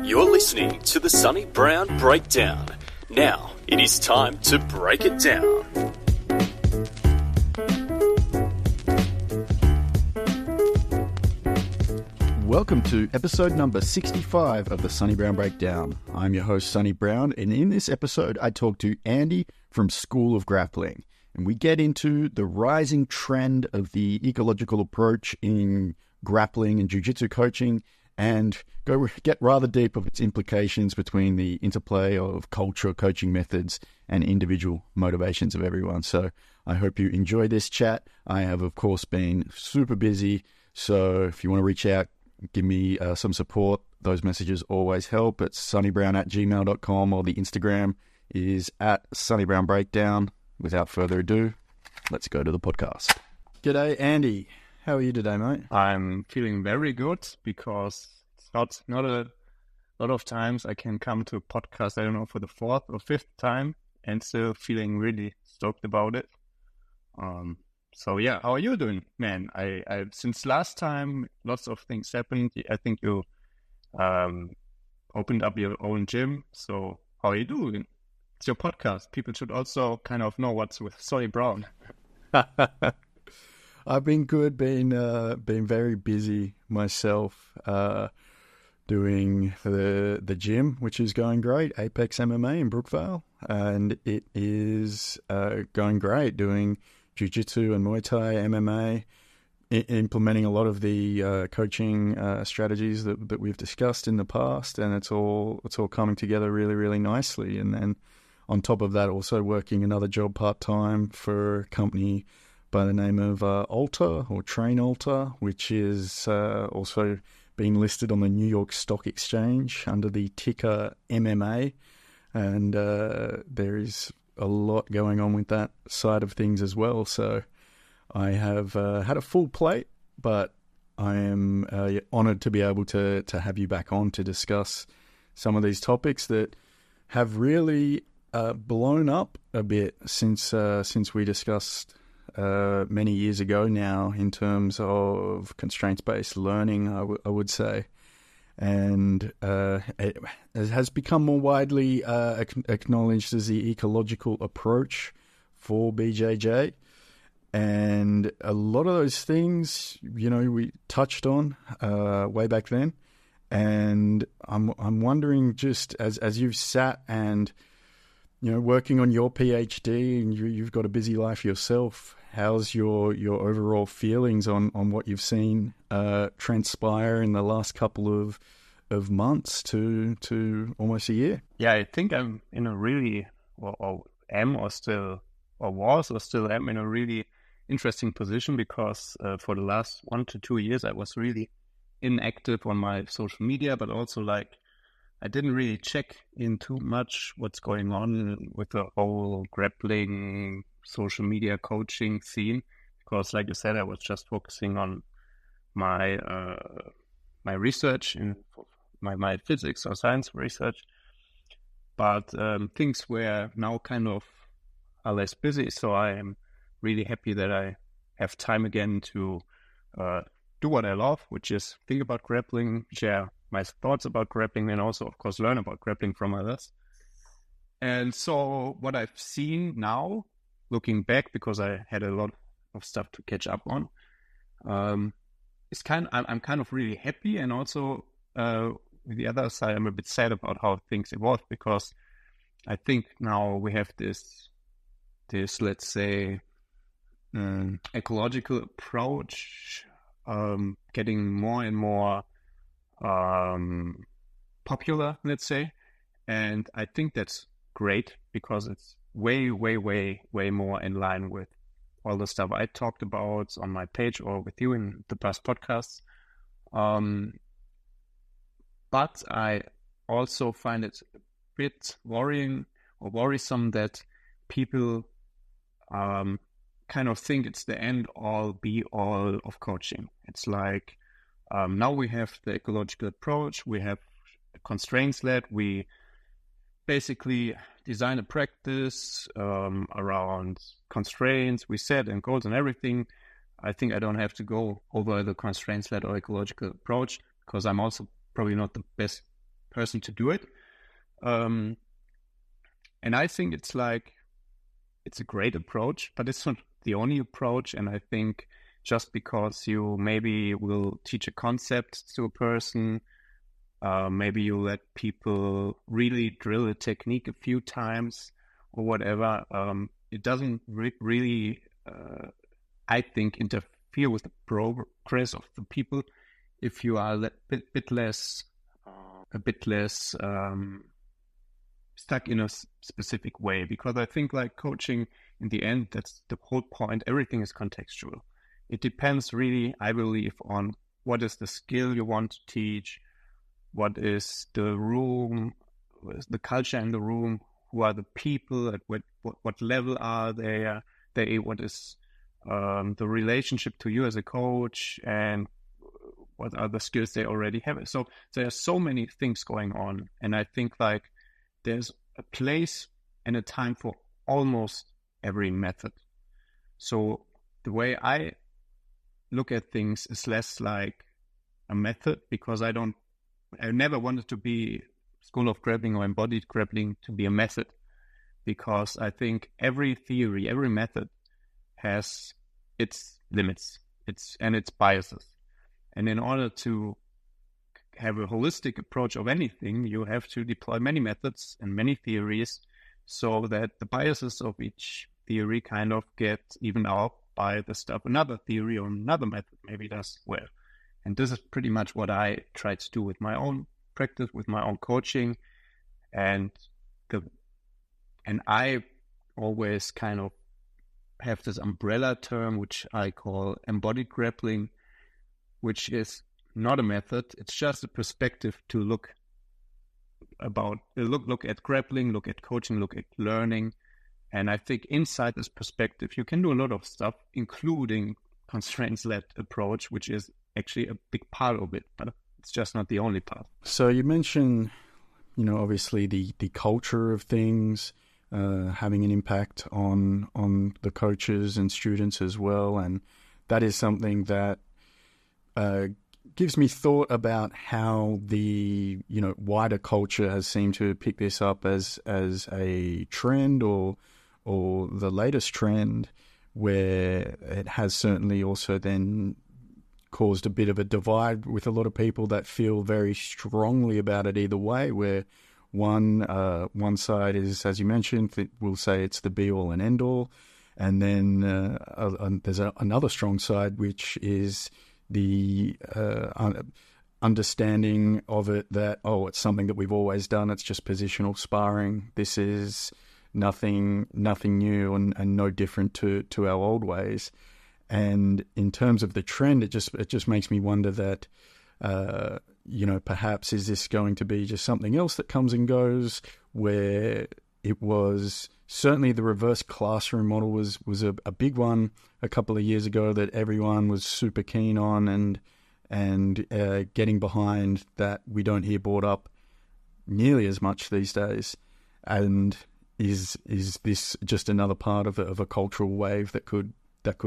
You're listening to the Sonny Brown Breakdown. Now, it is time to break it down. Welcome to episode number 65 of the Sonny Brown Breakdown. I'm your host, Sonny Brown, and in this episode, I talk to Andy from School of Grappling, and we get into the rising trend of the ecological approach in grappling and Jiu-Jitsu coaching, and get rather deep of its implications between the interplay of culture, coaching methods, and individual motivations of everyone. So I hope you enjoy this chat. I have, of course, been super busy, so if you want to reach out, give me some support. Those messages always help. It's sonnybrown@gmail.com, or the Instagram is @SonnyBrownBreakdown. Without further ado, let's go to the podcast. G'day, Andy. How are you today, mate? I'm feeling very good because it's not a lot of times I can come to a podcast, I don't know, for the fourth or fifth time and still feeling really stoked about it. So yeah, how are you doing, man? I since last time, lots of things happened. I think you opened up your own gym. So how are you doing? It's your podcast. People should also kind of know what's with Sonny Brown. I've been good, been very busy myself, doing the gym, which is going great, Apex MMA in Brookvale, and it is going great, doing Jiu-Jitsu and Muay Thai, MMA, implementing a lot of the coaching strategies that we've discussed in the past, and it's all coming together really, really nicely. And then on top of that, also working another job part-time for a company by the name of Alta, or Train Alta, which is also being listed on the New York Stock Exchange under the ticker MMA. And there is a lot going on with that side of things as well. So I have had a full plate, but I am honoured to be able to have you back on to discuss some of these topics that have really blown up a bit since we discussed many years ago now, in terms of constraints-based learning, I would say. And it has become more widely acknowledged as the ecological approach for BJJ. And a lot of those things, we touched on way back then. And I'm wondering, just as you've sat and working on your PhD, and you've got a busy life yourself, how's your overall feelings on what you've seen transpire in the last couple of months to almost a year? Yeah, I think I'm in a really, or still am in a really interesting position, because for the last 1 to 2 years I was really inactive on my social media, but also I didn't really check in too much what's going on with the whole grappling social media coaching scene, because like you said, I was just focusing on my my research in my physics or science research. But things were now kind of are less busy, so I am really happy that I have time again to do what I love, which is think about grappling, share my thoughts about grappling, and also, of course, learn about grappling from others. And so what I've seen now, looking back, because I had a lot of stuff to catch up on, I'm kind of really happy, and also with the other side, I'm a bit sad about how things evolved, because I think now we have this let's say ecological approach getting more and more popular, let's say, and I think that's great, because it's way more in line with all the stuff I talked about on my page or with you in the past podcasts. But I also find it a bit worrying or worrisome that people kind of think it's the end all be all of coaching. It's like now we have the ecological approach, we have constraints led, we basically design a practice around constraints we set and goals and everything. I think I don't have to go over the constraints led or ecological approach, because I'm also probably not the best person to do it. And I think it's a great approach, but it's not the only approach. And I think just because you maybe will teach a concept to a person, maybe you let people really drill a technique a few times or whatever, it doesn't really, I think, interfere with the progress of the people if you are a bit less stuck in a specific way. Because I think like coaching, in the end, that's the whole point. Everything is contextual. It depends really, I believe, on what is the skill you want to teach, what is the room, what is the culture in the room, who are the people, at what level are they, what is the relationship to you as a coach, and what are the skills they already have. So there are so many things going on, and I think like there's a place and a time for almost every method. So the way I look at things is less like a method, because I never wanted to be School of Grappling or Embodied Grappling to be a method, because I think every theory, every method has its limits, its biases. And in order to have a holistic approach of anything, you have to deploy many methods and many theories so that the biases of each theory kind of get evened out by the stuff another theory or another method maybe does well. And this is pretty much what I try to do with my own practice, with my own coaching. And I always kind of have this umbrella term, which I call embodied grappling, which is not a method. It's just a perspective to look at grappling, look at coaching, look at learning. And I think inside this perspective, you can do a lot of stuff, including constraints-led approach, which is actually a big part of it, but it's just not the only part. So you mentioned, obviously the culture of things having an impact on the coaches and students as well, and that is something that gives me thought about how the wider culture has seemed to pick this up as a trend or the latest trend, where it has certainly also then caused a bit of a divide with a lot of people that feel very strongly about it either way, where one side is, as you mentioned, will say it's the be-all and end-all, and then there's another strong side, which is the understanding of it that, it's something that we've always done, it's just positional sparring, this is nothing new and no different to our old ways. And in terms of the trend, it just makes me wonder that perhaps is this going to be just something else that comes and goes, where it was certainly the reverse classroom model was a big one a couple of years ago that everyone was super keen on and getting behind, that we don't hear brought up nearly as much these days. And is this just another part of a cultural wave that could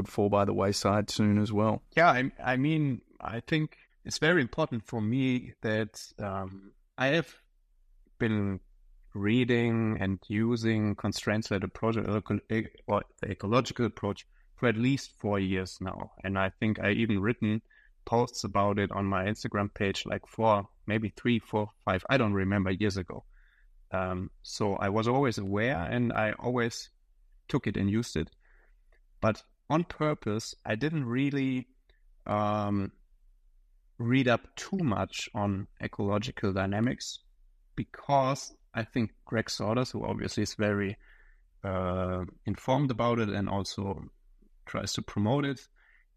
fall by the wayside soon as well? Yeah, I mean, I think it's very important for me that I have been reading and using constraints-led approach or the ecological approach for at least 4 years now. And I think I even written posts about it on my Instagram page like 3, 4, 5, I don't remember, years ago. So I was always aware and I always took it and used it. But on purpose, I didn't really read up too much on ecological dynamics, because I think Greg Saunders, who obviously is very informed about it and also tries to promote it,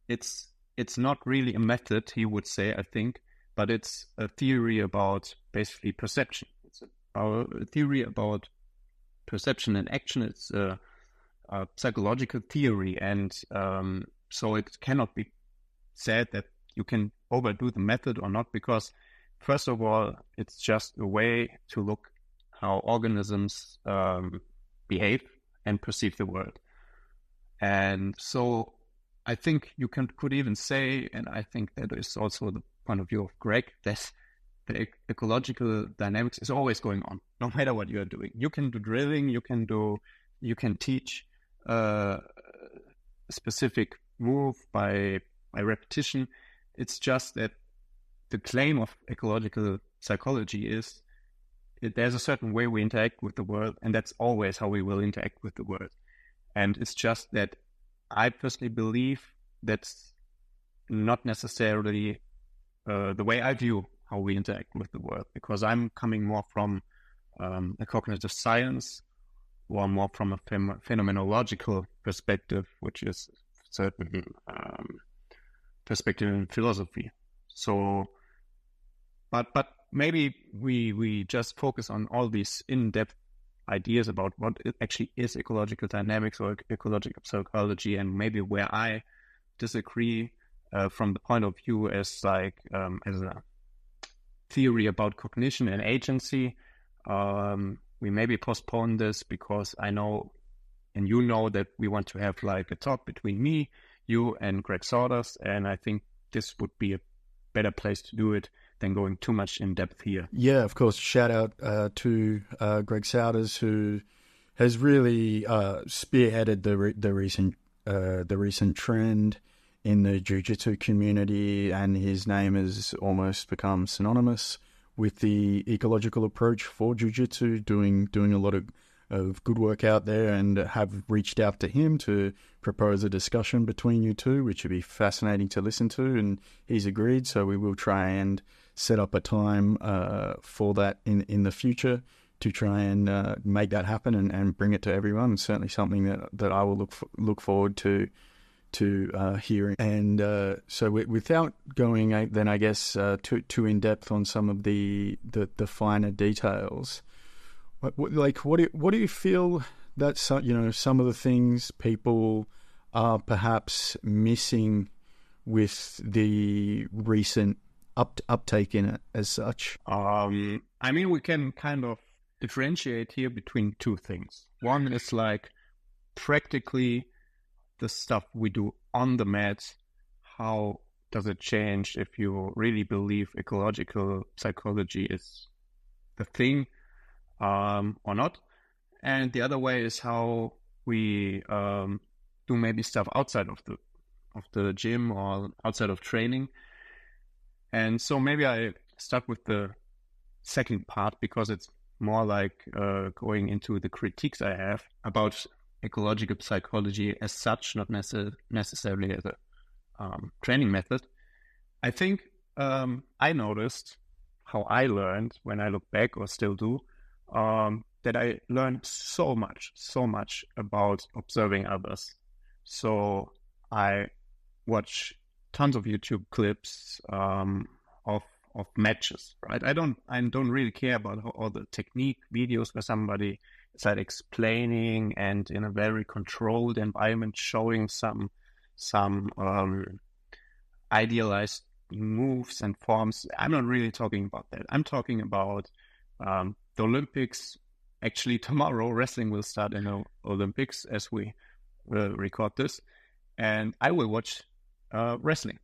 it's not really a method, he would say, I think, but it's a theory about basically perception. It's a theory about perception and action. It's a psychological theory, and so it cannot be said that you can overdo the method or not, because first of all, it's just a way to look how organisms behave and perceive the world. And so I think you could even say, and I think that is also the point of view of Greg, that the ecological dynamics is always going on, no matter what you are doing. You can do drilling, you can teach a specific move by repetition. It's just that the claim of ecological psychology is there's a certain way we interact with the world, and that's always how we will interact with the world. And it's just that I personally believe that's not necessarily the way I view how we interact with the world, because I'm coming more from a cognitive science or more from a phenomenological perspective, which is certain perspective in philosophy. So, but maybe we just focus on all these in-depth ideas about what it actually is ecological dynamics or ecological psychology, and maybe where I disagree from the point of view as a theory about cognition and agency. We maybe postpone this because I know, and you know, that we want to have like a talk between me, you, and Greg Sawdust, and I think this would be a better place to do it than going too much in depth here. Yeah, of course. Shout out to Greg Sawdust, who has really spearheaded the recent trend in the Jiu-Jitsu community, and his name has almost become synonymous with the ecological approach for Jiu-Jitsu, doing a lot of good work out there, and have reached out to him to propose a discussion between you two, which would be fascinating to listen to, and he's agreed, so we will try and set up a time for that in the future to try and make that happen and bring it to everyone. It's certainly something that I will look forward to hearing. And so without going then, I guess, too in depth on some of the finer details, what do you feel that some of the things people are perhaps missing with the recent uptake in it as such? I mean, we can kind of differentiate here between two things. One is like practically the stuff we do on the mat. How does it change if you really believe ecological psychology is the thing or not? And the other way is how we do maybe stuff outside of the gym or outside of training. And so maybe I start with the second part, because it's more like going into the critiques I have about ecological psychology as such, not necessarily as a training method. I think I noticed how I learned when I look back, or still do, that I learned so much about observing others. So I watch tons of YouTube clips of matches, right? I don't really care about all the technique videos where somebody is like explaining and in a very controlled environment showing some idealized moves and forms. I'm not really talking about that. I'm talking about the Olympics. Actually, tomorrow wrestling will start in the Olympics as we record this, and I will watch wrestling.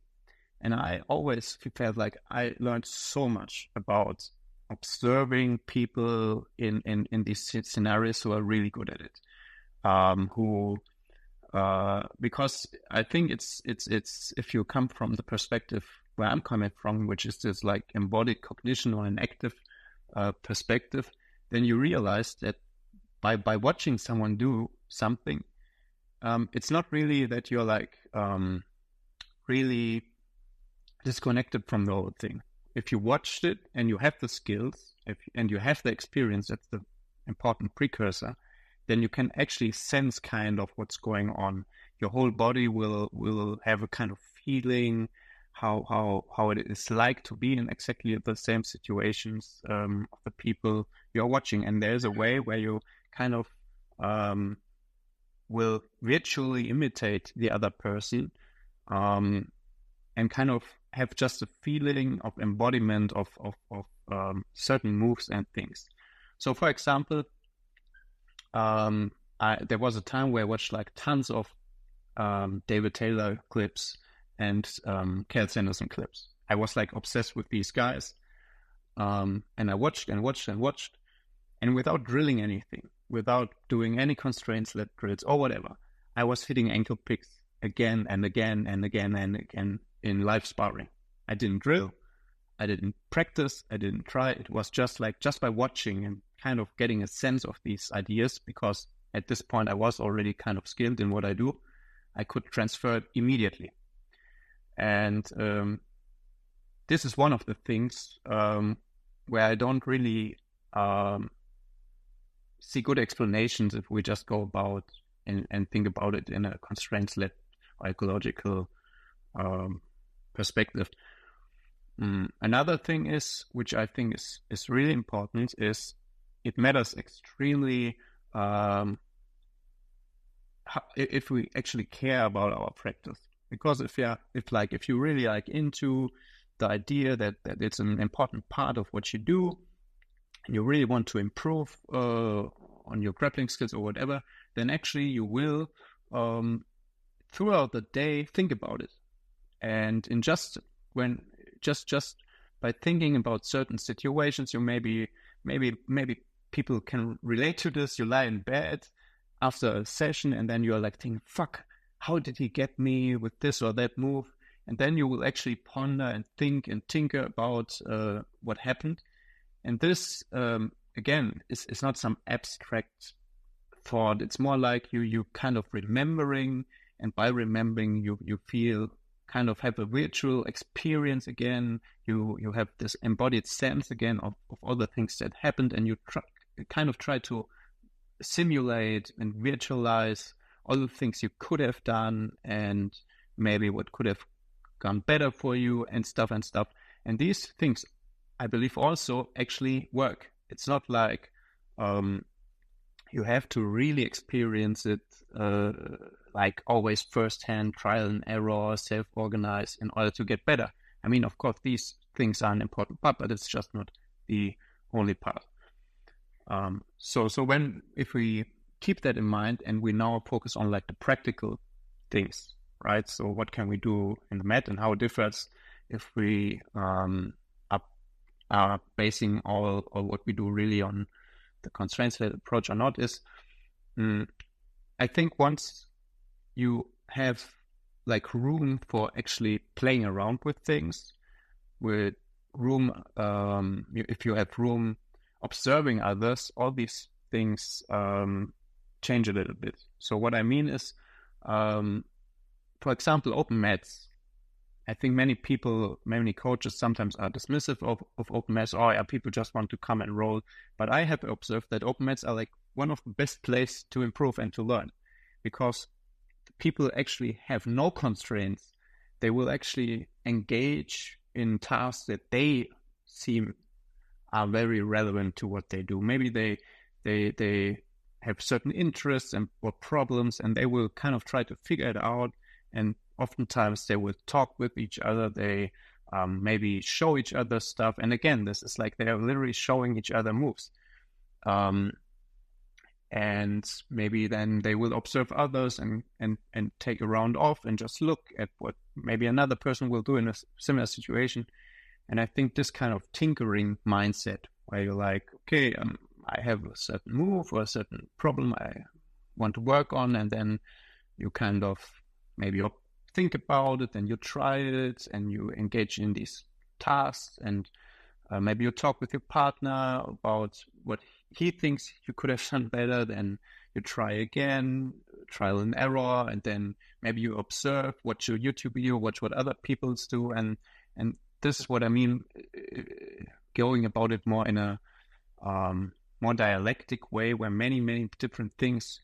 And I always felt like I learned so much about observing people in these scenarios who are really good at it. Because I think it's if you come from the perspective where I'm coming from, which is this like embodied cognition or an active perspective, then you realize that by watching someone do something, it's not really that you're like really disconnected from the whole thing. If you watched it and you have the skills, and you have the experience, that's the important precursor, then you can actually sense kind of what's going on. Your whole body will have a kind of feeling how it is like to be in exactly the same situations of the people you're watching. And there's a way where you kind of will virtually imitate the other person, and kind of have just a feeling of embodiment of certain moves and things. So, for example, there was a time where I watched like tons of David Taylor clips and Cal Sanderson clips. I was like obsessed with these guys, And I watched and watched and watched, and without drilling anything, without doing any constraints, let drills or whatever, I was hitting ankle picks again and again and again and again in live sparring. I didn't drill, I didn't practice, I didn't try. It was just by watching and kind of getting a sense of these ideas, because at this point I was already kind of skilled in what I do. I could transfer it immediately. And this is one of the things where I don't really see good explanations if we just go about and think about it in a constraints-led or ecological perspective. Another thing is, which I think is really important, is it matters extremely if we actually care about our practice. Because if you really like into the idea that it's an important part of what you do, and you really want to improve on your grappling skills or whatever, then actually you will throughout the day think about it. And just by thinking about certain situations, you maybe people can relate to this. You lie in bed after a session and then you're like thinking, fuck, how did he get me with this or that move? And then you will actually ponder and think and tinker about what happened. And this, again, is not some abstract thought. It's more like you kind of remembering, and by remembering, you feel kind of have a virtual experience again. You have this embodied sense again of all the things that happened, and you try to simulate and virtualize all the things you could have done and maybe what could have gone better for you and stuff. And these things, I believe, also actually work. It's not like you have to really experience it like always firsthand, trial and error, self-organize in order to get better. I mean, of course, these things are an important part, but it's just not the only part. So if we keep that in mind and we now focus on like the practical things, right? So what can we do in the mat and how it differs if we are basing all what we do really on the constraints-led approach or not is, I think once you have like room for actually playing around with things, with room, if you have room observing others, all these things change a little bit. So what I mean is, for example, open mats. I think many coaches sometimes are dismissive of open mats. Oh, yeah, people just want to come and roll. But I have observed that open mats are like one of the best places to improve and to learn, because people actually have no constraints. They will actually engage in tasks that they seem are very relevant to what they do. Maybe they have certain interests or problems, and they will kind of try to figure it out. And oftentimes they will talk with each other. They maybe show each other stuff. And again, this is like they are literally showing each other moves. And maybe then they will observe others and take a round off and just look at what maybe another person will do in a similar situation. And I think this kind of tinkering mindset where you're like, okay, I have a certain move or a certain problem I want to work on, and then you kind of maybe think about it and you try it and you engage in these tasks, and maybe you talk with your partner about what he thinks you could have done better. Then you try again, trial and error, and then maybe you observe, watch your YouTube video, watch what other people do, and this is what I mean, going about it more in a more dialectic way, where many different things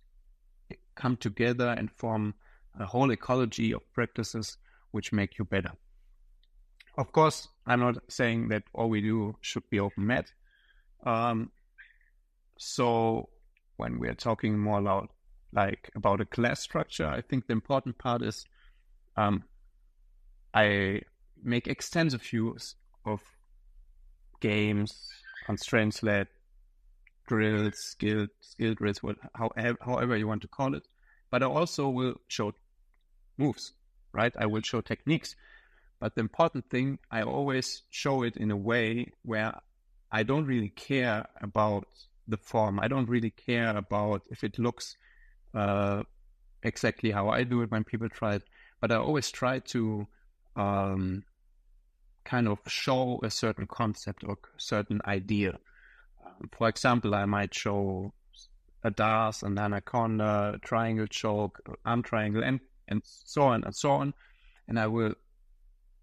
come together and form a whole ecology of practices which make you better. Of course, I'm not saying that all we do should be open mat. So when we are talking more about a class structure, I think the important part is I make extensive use of games, constraints-led drills, skill drills, however you want to call it. But I also will show moves, right? I will show techniques. But the important thing, I always show it in a way where I don't really care about the form. I don't really care about if it looks exactly how I do it when people try it. But I always try to kind of show a certain concept or certain idea. For example, I might show a DAS, an anaconda, a triangle choke, arm triangle, and so on and so on. And I will,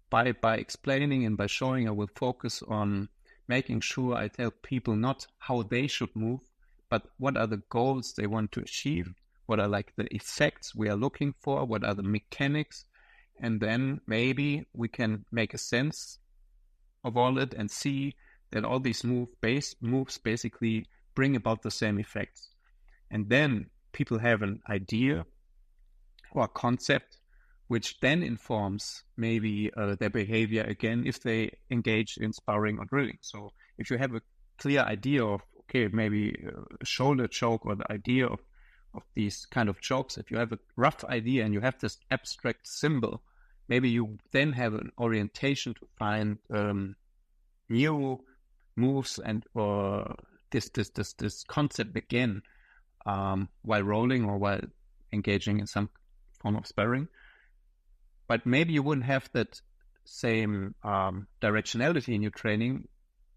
by explaining and by showing, I will focus on making sure I tell people not how they should move, but what are the goals they want to achieve, what are like the effects we are looking for, what are the mechanics, and then maybe we can make a sense of all it and see that all these moves basically bring about the same effects. And then people have an idea or a concept which then informs maybe their behavior again if they engage in sparring or drilling. So if you have a clear idea of, okay, maybe a shoulder choke or the idea of these kind of chokes, if you have a rough idea and you have this abstract symbol, maybe you then have an orientation to find new moves and or this concept again while rolling or while engaging in some form of sparring. But maybe you wouldn't have that same directionality in your training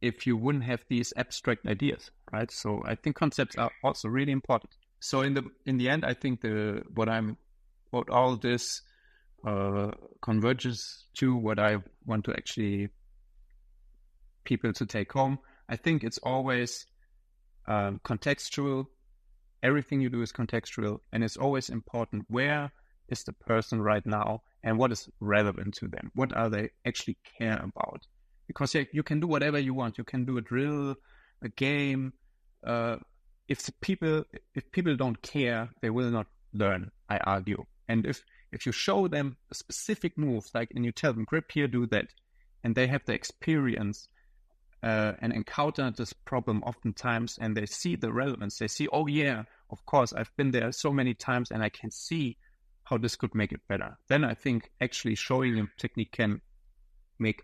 if you wouldn't have these abstract ideas, right? So I think concepts are also really important. So in the end, I think what all this converges to what I want to actually people to take home. I think it's always contextual. Everything you do is contextual, and it's always important where is the person right now and what is relevant to them. What are they actually care about? Because you can do whatever you want. You can do a drill, a game. If people don't care, they will not learn, I argue. And if you show them a specific move, like, and you tell them, grip here, do that, and they have the experience and encounter this problem oftentimes, and they see the relevance, they see, oh yeah, of course, I've been there so many times and I can see how this could make it better. Then I think actually showing them technique can make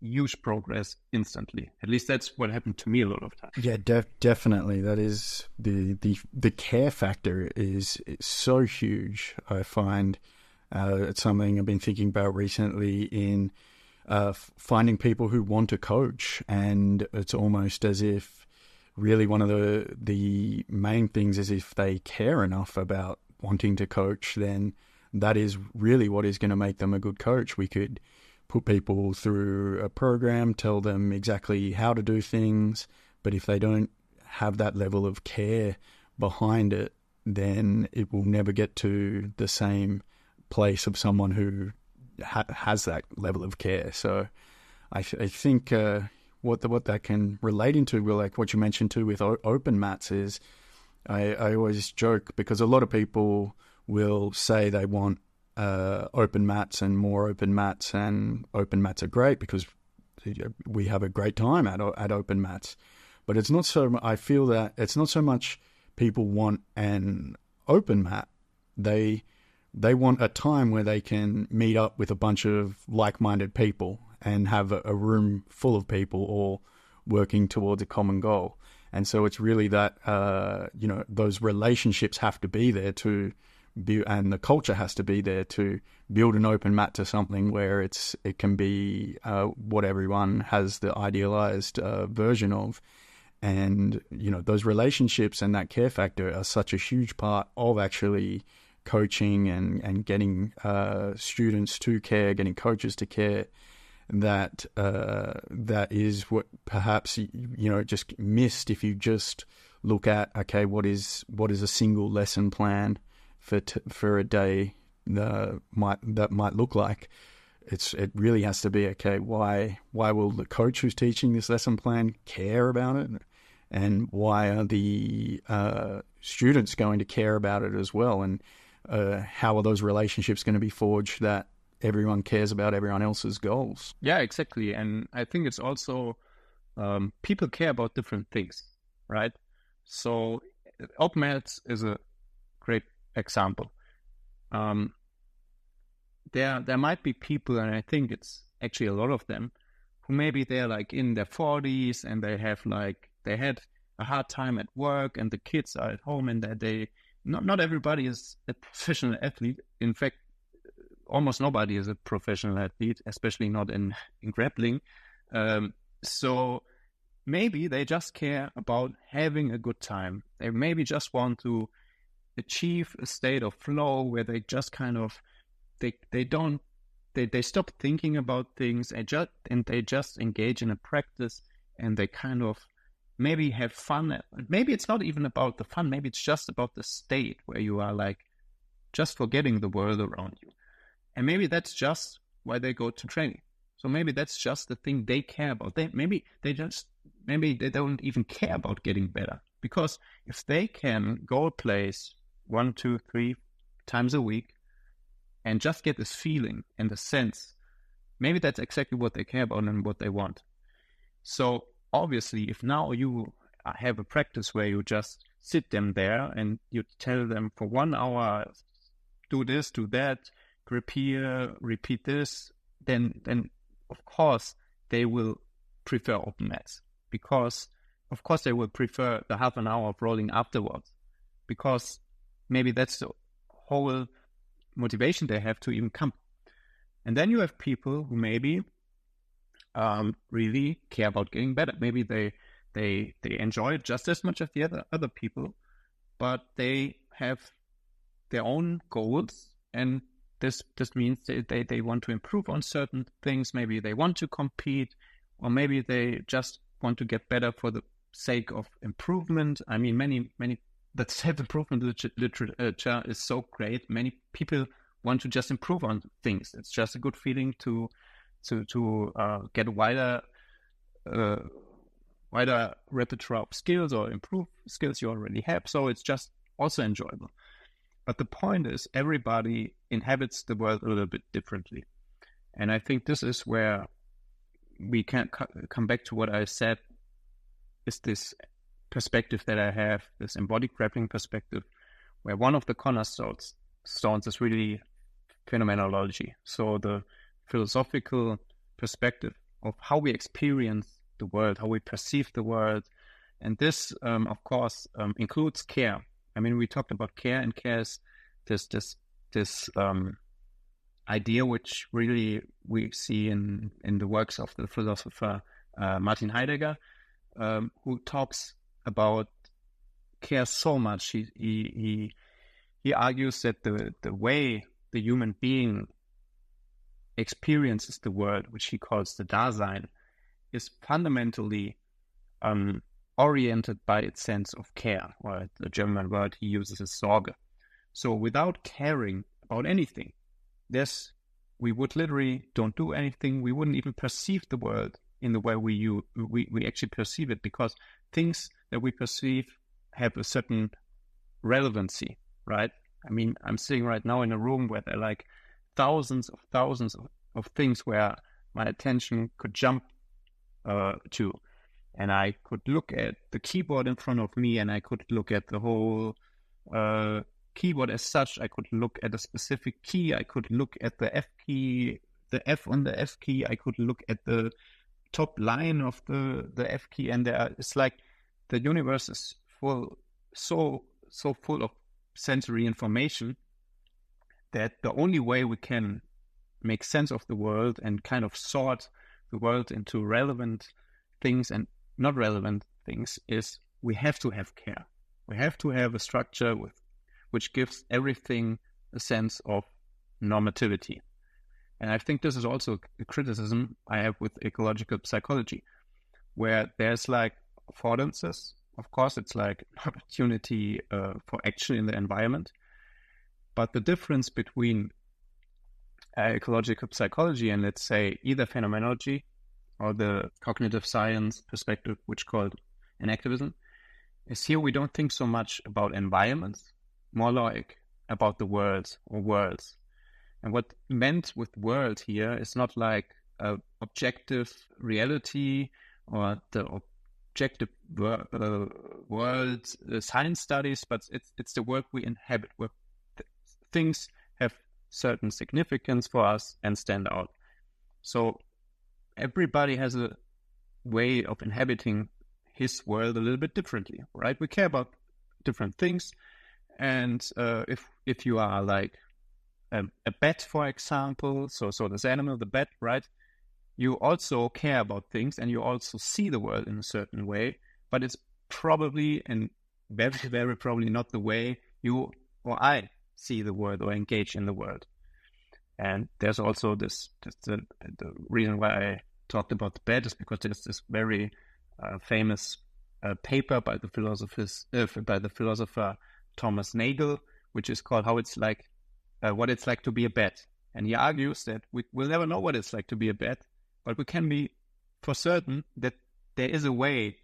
huge progress instantly. At least that's what happened to me a lot of times. Yeah, definitely. That is the care factor is so huge. I find it's something I've been thinking about recently in finding people who want to coach, and it's almost as if really one of the main things is if they care enough about wanting to coach, then that is really what is going to make them a good coach. We could put people through a program, tell them exactly how to do things, but if they don't have that level of care behind it, then it will never get to the same place of someone who has that level of care. So I think what that can relate into, like what you mentioned too with open mats, is I always joke, because a lot of people will say they want open mats and more open mats, and open mats are great because we have a great time at open mats. But it's not so. I feel that it's not so much people want an open mat. They want a time where they can meet up with a bunch of like-minded people and have a room full of people all working towards a common goal. And so it's really that those relationships have to be there to be, and the culture has to be there to build an open mat to something where it can be what everyone has the idealized version of. And those relationships and that care factor are such a huge part of actually coaching and getting students to care, getting coaches to care. That is what perhaps just missed if you just look at, okay, what is a single lesson plan for a day that might look like. It really has to be, okay, why will the coach who's teaching this lesson plan care about it, and why are the students going to care about it as well, and how are those relationships going to be forged that everyone cares about everyone else's goals? Yeah, exactly. And I think it's also people care about different things, right? So open mats is a great example. There might be people, and I think it's actually a lot of them, who maybe they're like in their 40s and they had a hard time at work and the kids are at home, and that not everybody is a professional athlete. In fact, almost nobody is a professional athlete, especially not in grappling. So maybe they just care about having a good time. They maybe just want to achieve a state of flow where they just kind of they stop thinking about things and they just engage in a practice, and they kind of maybe have fun. Maybe it's not even about the fun. Maybe it's just about the state where you are like just forgetting the world around you. And maybe that's just why they go to training. So maybe that's just the thing they care about. Maybe they don't even care about getting better, because if they can go a place 1, 2, 3 times a week and just get this feeling and the sense, maybe that's exactly what they care about and what they want. So obviously, if now you have a practice where you just sit them there and you tell them for 1 hour, do this, do that, grip here, repeat this, then of course they will prefer open mats, because of course they will prefer the half an hour of rolling afterwards, because maybe that's the whole motivation they have to even come. And then you have people who maybe really care about getting better. Maybe they enjoy it just as much as the other people, but they have their own goals, and this means they want to improve on certain things. Maybe they want to compete, or maybe they just want to get better for the sake of improvement. I mean, many the self-improvement literature is so great. Many people want to just improve on things. It's just a good feeling to get a wider repertoire of skills or improve skills you already have. So it's just also enjoyable. But the point is, everybody inhabits the world a little bit differently. And I think this is where we can come back to what I said, is this perspective that I have, this embodied grappling perspective, where one of the cornerstones is really phenomenology. So the philosophical perspective of how we experience the world, how we perceive the world. And this, of course, includes care. I mean, we talked about care, and care is this idea which really we see in the works of the philosopher Martin Heidegger, who talks about care so much. He argues that the way the human being experiences the world, which he calls the Dasein, is fundamentally oriented by its sense of care, or the German word he uses is Sorge. So without caring about anything, we would literally don't do anything. We wouldn't even perceive the world in the way we actually perceive it, because things that we perceive have a certain relevancy, right? I mean, I'm sitting right now in a room where there are like thousands of things where my attention could jump to. And I could look at the keyboard in front of me, and I could look at the whole keyboard as such. I could look at a specific key. I could look at the F key, the F on the F key. I could look at the top line of the F key. And it's like the universe is so full of sensory information that the only way we can make sense of the world and kind of sort the world into relevant things and not relevant things is we have to have care. We have to have a structure which gives everything a sense of normativity. And I think this is also a criticism I have with ecological psychology, where there's like affordances. Of course, it's like opportunity for action in the environment. But the difference between ecological psychology and, let's say, either phenomenology or the cognitive science perspective, which called enactivism, is here we don't think so much about environments, more like about the world or worlds. And what meant with world here is not like objective reality or the objective world science studies, but it's the world we inhabit, where things have certain significance for us and stand out. So everybody has a way of inhabiting his world a little bit differently, right? We care about different things. And if you are like a bat, for example, so this animal, the bat, right? You also care about things and you also see the world in a certain way, but it's probably and very, very probably not the way you or I see the world or engage in the world. And there's also the reason why I talked about the bat is because there's this very famous paper by the philosopher Thomas Nagel, which is called What It's Like to Be a Bat. And he argues that we'll never know what it's like to be a bat, but we can be for certain that there is a way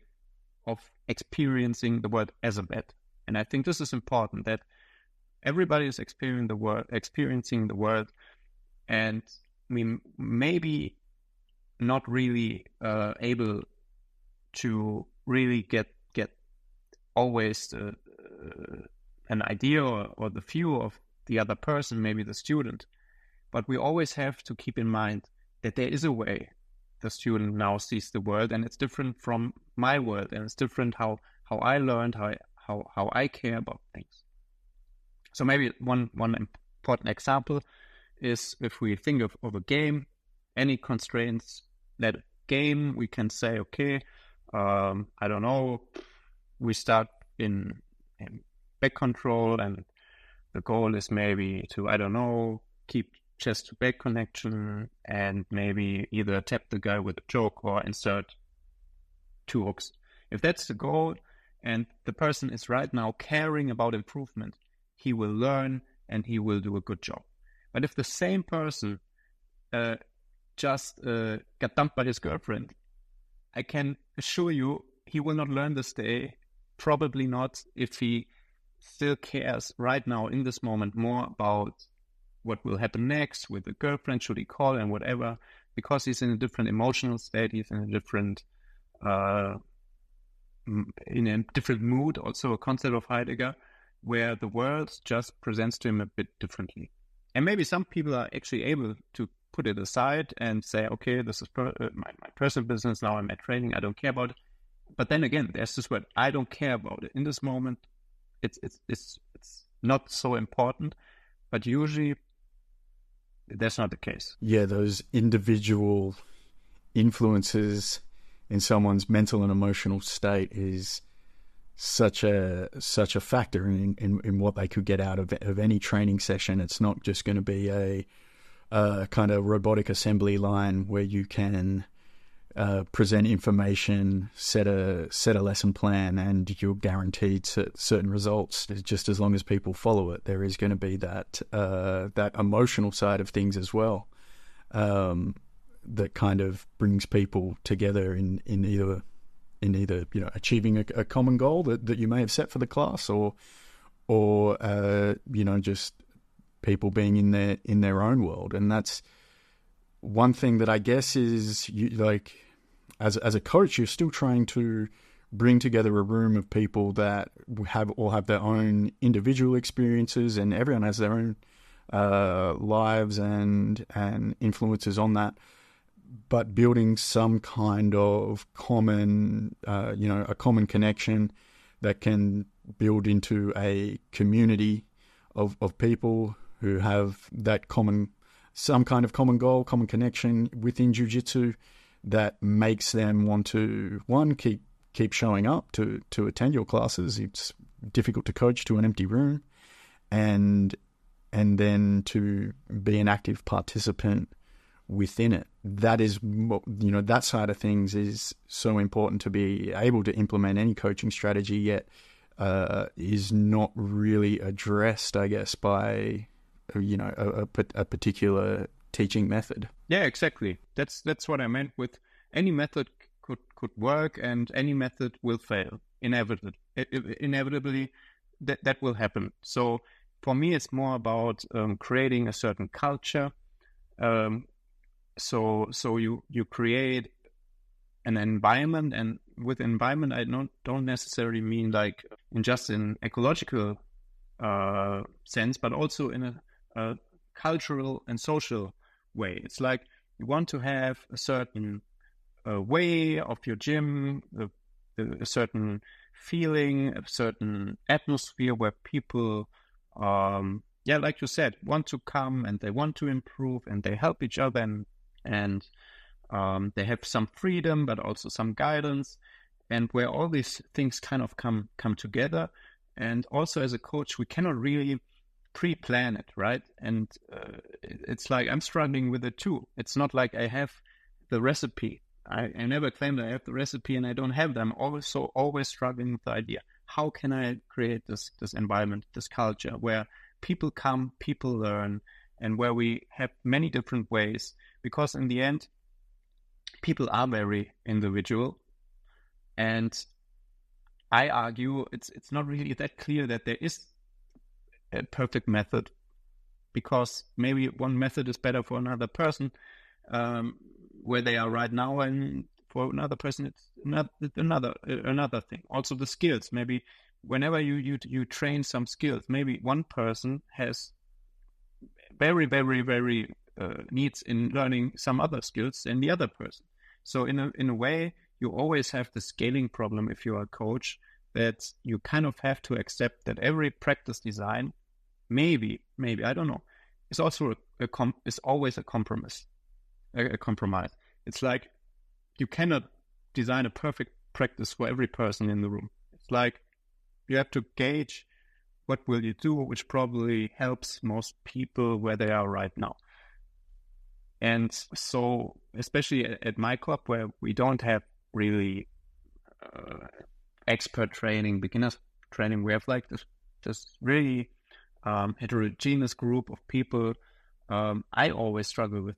of experiencing the world as a bat. And I think this is important, that everybody is experiencing the world, and we maybe not really able to really get always an idea or the view of the other person, maybe the student. But we always have to keep in mind that there is a way the student now sees the world, and it's different from my world, and it's different how I learned, how I care about things. So maybe one important example is if we think of a game, any constraints that game, we can say, okay, I don't know, we start in back control, and the goal is maybe to, I don't know, keep chest to back connection and maybe either tap the guy with a choke or insert 2 hooks. If that's the goal and the person is right now caring about improvement, he will learn and he will do a good job. But if the same person just got dumped by his girlfriend, I can assure you he will not learn this day, probably not if he still cares right now in this moment more about what will happen next with the girlfriend, should he call and whatever, because he's in a different emotional state, he's in a different mood, also a concept of Heidegger, where the world just presents to him a bit differently. And maybe some people are actually able to put it aside and say, okay, this is my personal business, now I'm at training, I don't care about it. But then again, there's this word, I don't care about it. In this moment, it's not so important, but usually that's not the case. Yeah, those individual influences in someone's mental and emotional state is such a factor in what they could get out of any training session. It's not just going to be a kind of robotic assembly line where you can present information, set a lesson plan, and you're guaranteed certain results. Just as long as people follow it, there is going to be that emotional side of things as well, that kind of brings people together in either achieving a common goal that you may have set for the class, or just people being in their own world. And that's one thing that I guess is as a coach, you're still trying to bring together a room of people that all have their own individual experiences, and everyone has their own lives and influences on that, but building some kind of common, a common connection that can build into a community of people who have that some kind of common goal, common connection within jiu-jitsu that makes them want to, one, keep showing up to attend your classes. It's difficult to coach to an empty room, and then to be an active participant within it. That is, that side of things is so important to be able to implement any coaching strategy, yet is not really addressed, I guess, by a particular teaching method. Yeah, exactly. That's what I meant with any method could work, and any method will fail inevitably. That will happen. So for me, it's more about creating a certain culture. So you create an environment, and with environment, I don't necessarily mean like just in ecological sense, but also in a cultural and social way. It's like You want to have a certain way of your gym, a certain feeling, a certain atmosphere where people, like you said, want to come and they want to improve and they help each other and they have some freedom, but also some guidance, and where all these things kind of come together. And also as a coach, we cannot really pre-plan it, right? And it's like I'm struggling with it too. It's not like I have the recipe. I never claim that I have the recipe and I don't have them. Always struggling with the idea. How can I create this environment, this culture where people come, people learn, and where we have many different ways? Because in the end, people are very individual. And I argue it's not really that clear that there is a perfect method, because maybe one method is better for another person, where they are right now, and for another person it's another thing. Also the skills, maybe whenever you train some skills, maybe one person has very needs in learning some other skills than the other person. So in a way, you always have the scaling problem if you are a coach, that you kind of have to accept that every practice design, maybe I don't know, is also is always a compromise. A compromise. It's like you cannot design a perfect practice for every person in the room. It's like you have to gauge what will you do, which probably helps most people where they are right now. And so, especially at my club, where we don't have really expert training, beginners training, we have like this really heterogeneous group of people. I always struggle with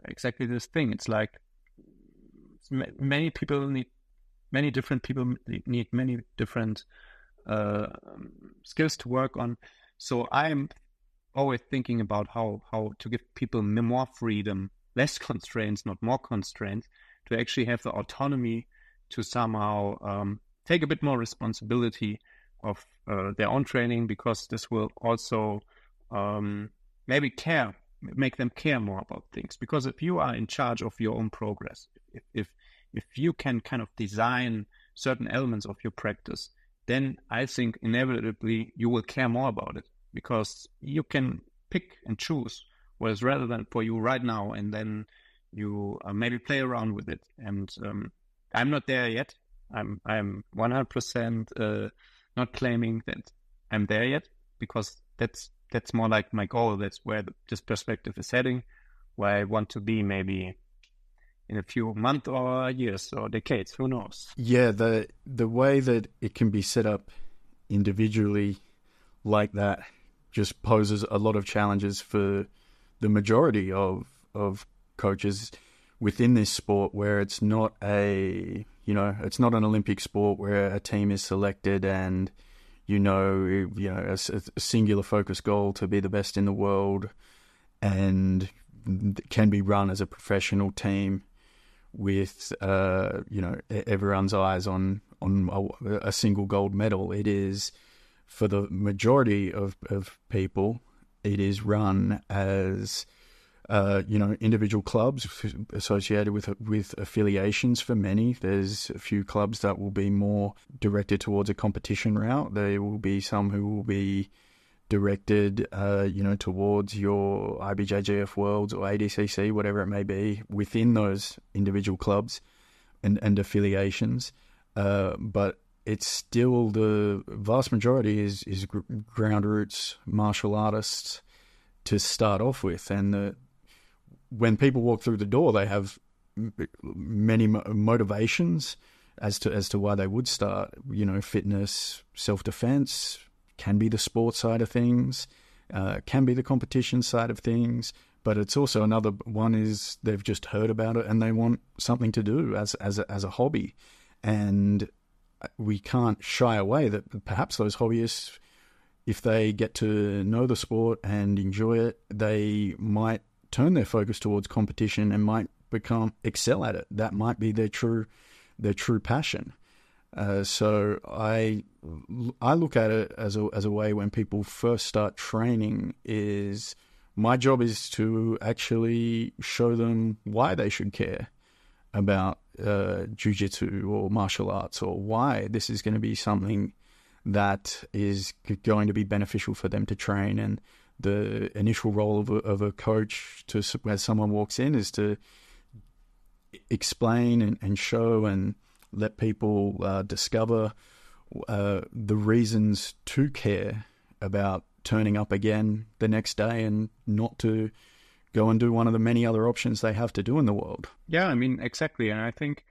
exactly this thing. It's like many different people need many different skills to work on. So I'm always thinking about how to give people more freedom, less constraints, not more constraints, to actually have the autonomy to somehow take a bit more responsibility of their own training, because this will also maybe make them care more about things. Because if you are in charge of your own progress, if you can kind of design certain elements of your practice, then I think inevitably you will care more about it, because you can pick and choose what is relevant for you right now, and then you maybe play around with it. And I'm not there yet. I'm 100% not claiming that I'm there yet, because that's more like my goal. That's where this perspective is heading, where I want to be maybe in a few months or years or decades, who knows? Yeah, the way that it can be set up individually like that just poses a lot of challenges for the majority of coaches within this sport, where it's not it's not an Olympic sport where a team is selected and a singular focus goal to be the best in the world, and can be run as a professional team with everyone's eyes on a single gold medal. It is, for the majority of people, it is run as individual clubs associated with affiliations. For many, there's a few clubs that will be more directed towards a competition route. There will be some who will be directed, towards your IBJJF Worlds or ADCC, whatever it may be, within those individual clubs and affiliations. But it's still, the vast majority is ground roots martial artists to start off with. And when people walk through the door, they have many motivations as to why they would start. Fitness, self-defense, can be the sports side of things, can be the competition side of things, but it's also another one is they've just heard about it and they want something to do as a hobby. And we can't shy away that perhaps those hobbyists, if they get to know the sport and enjoy it, they might turn their focus towards competition and might excel at it. That might be their true passion. So I look at it as a way, when people first start training, is my job is to actually show them why they should care about jiu-jitsu or martial arts, or why this is going to be something that is going to be beneficial for them to train. And the initial role of a coach to, as someone walks in, is to explain and show and let people discover the reasons to care about turning up again the next day, and not to go and do one of the many other options they have to do in the world. Yeah, I mean, exactly. And I think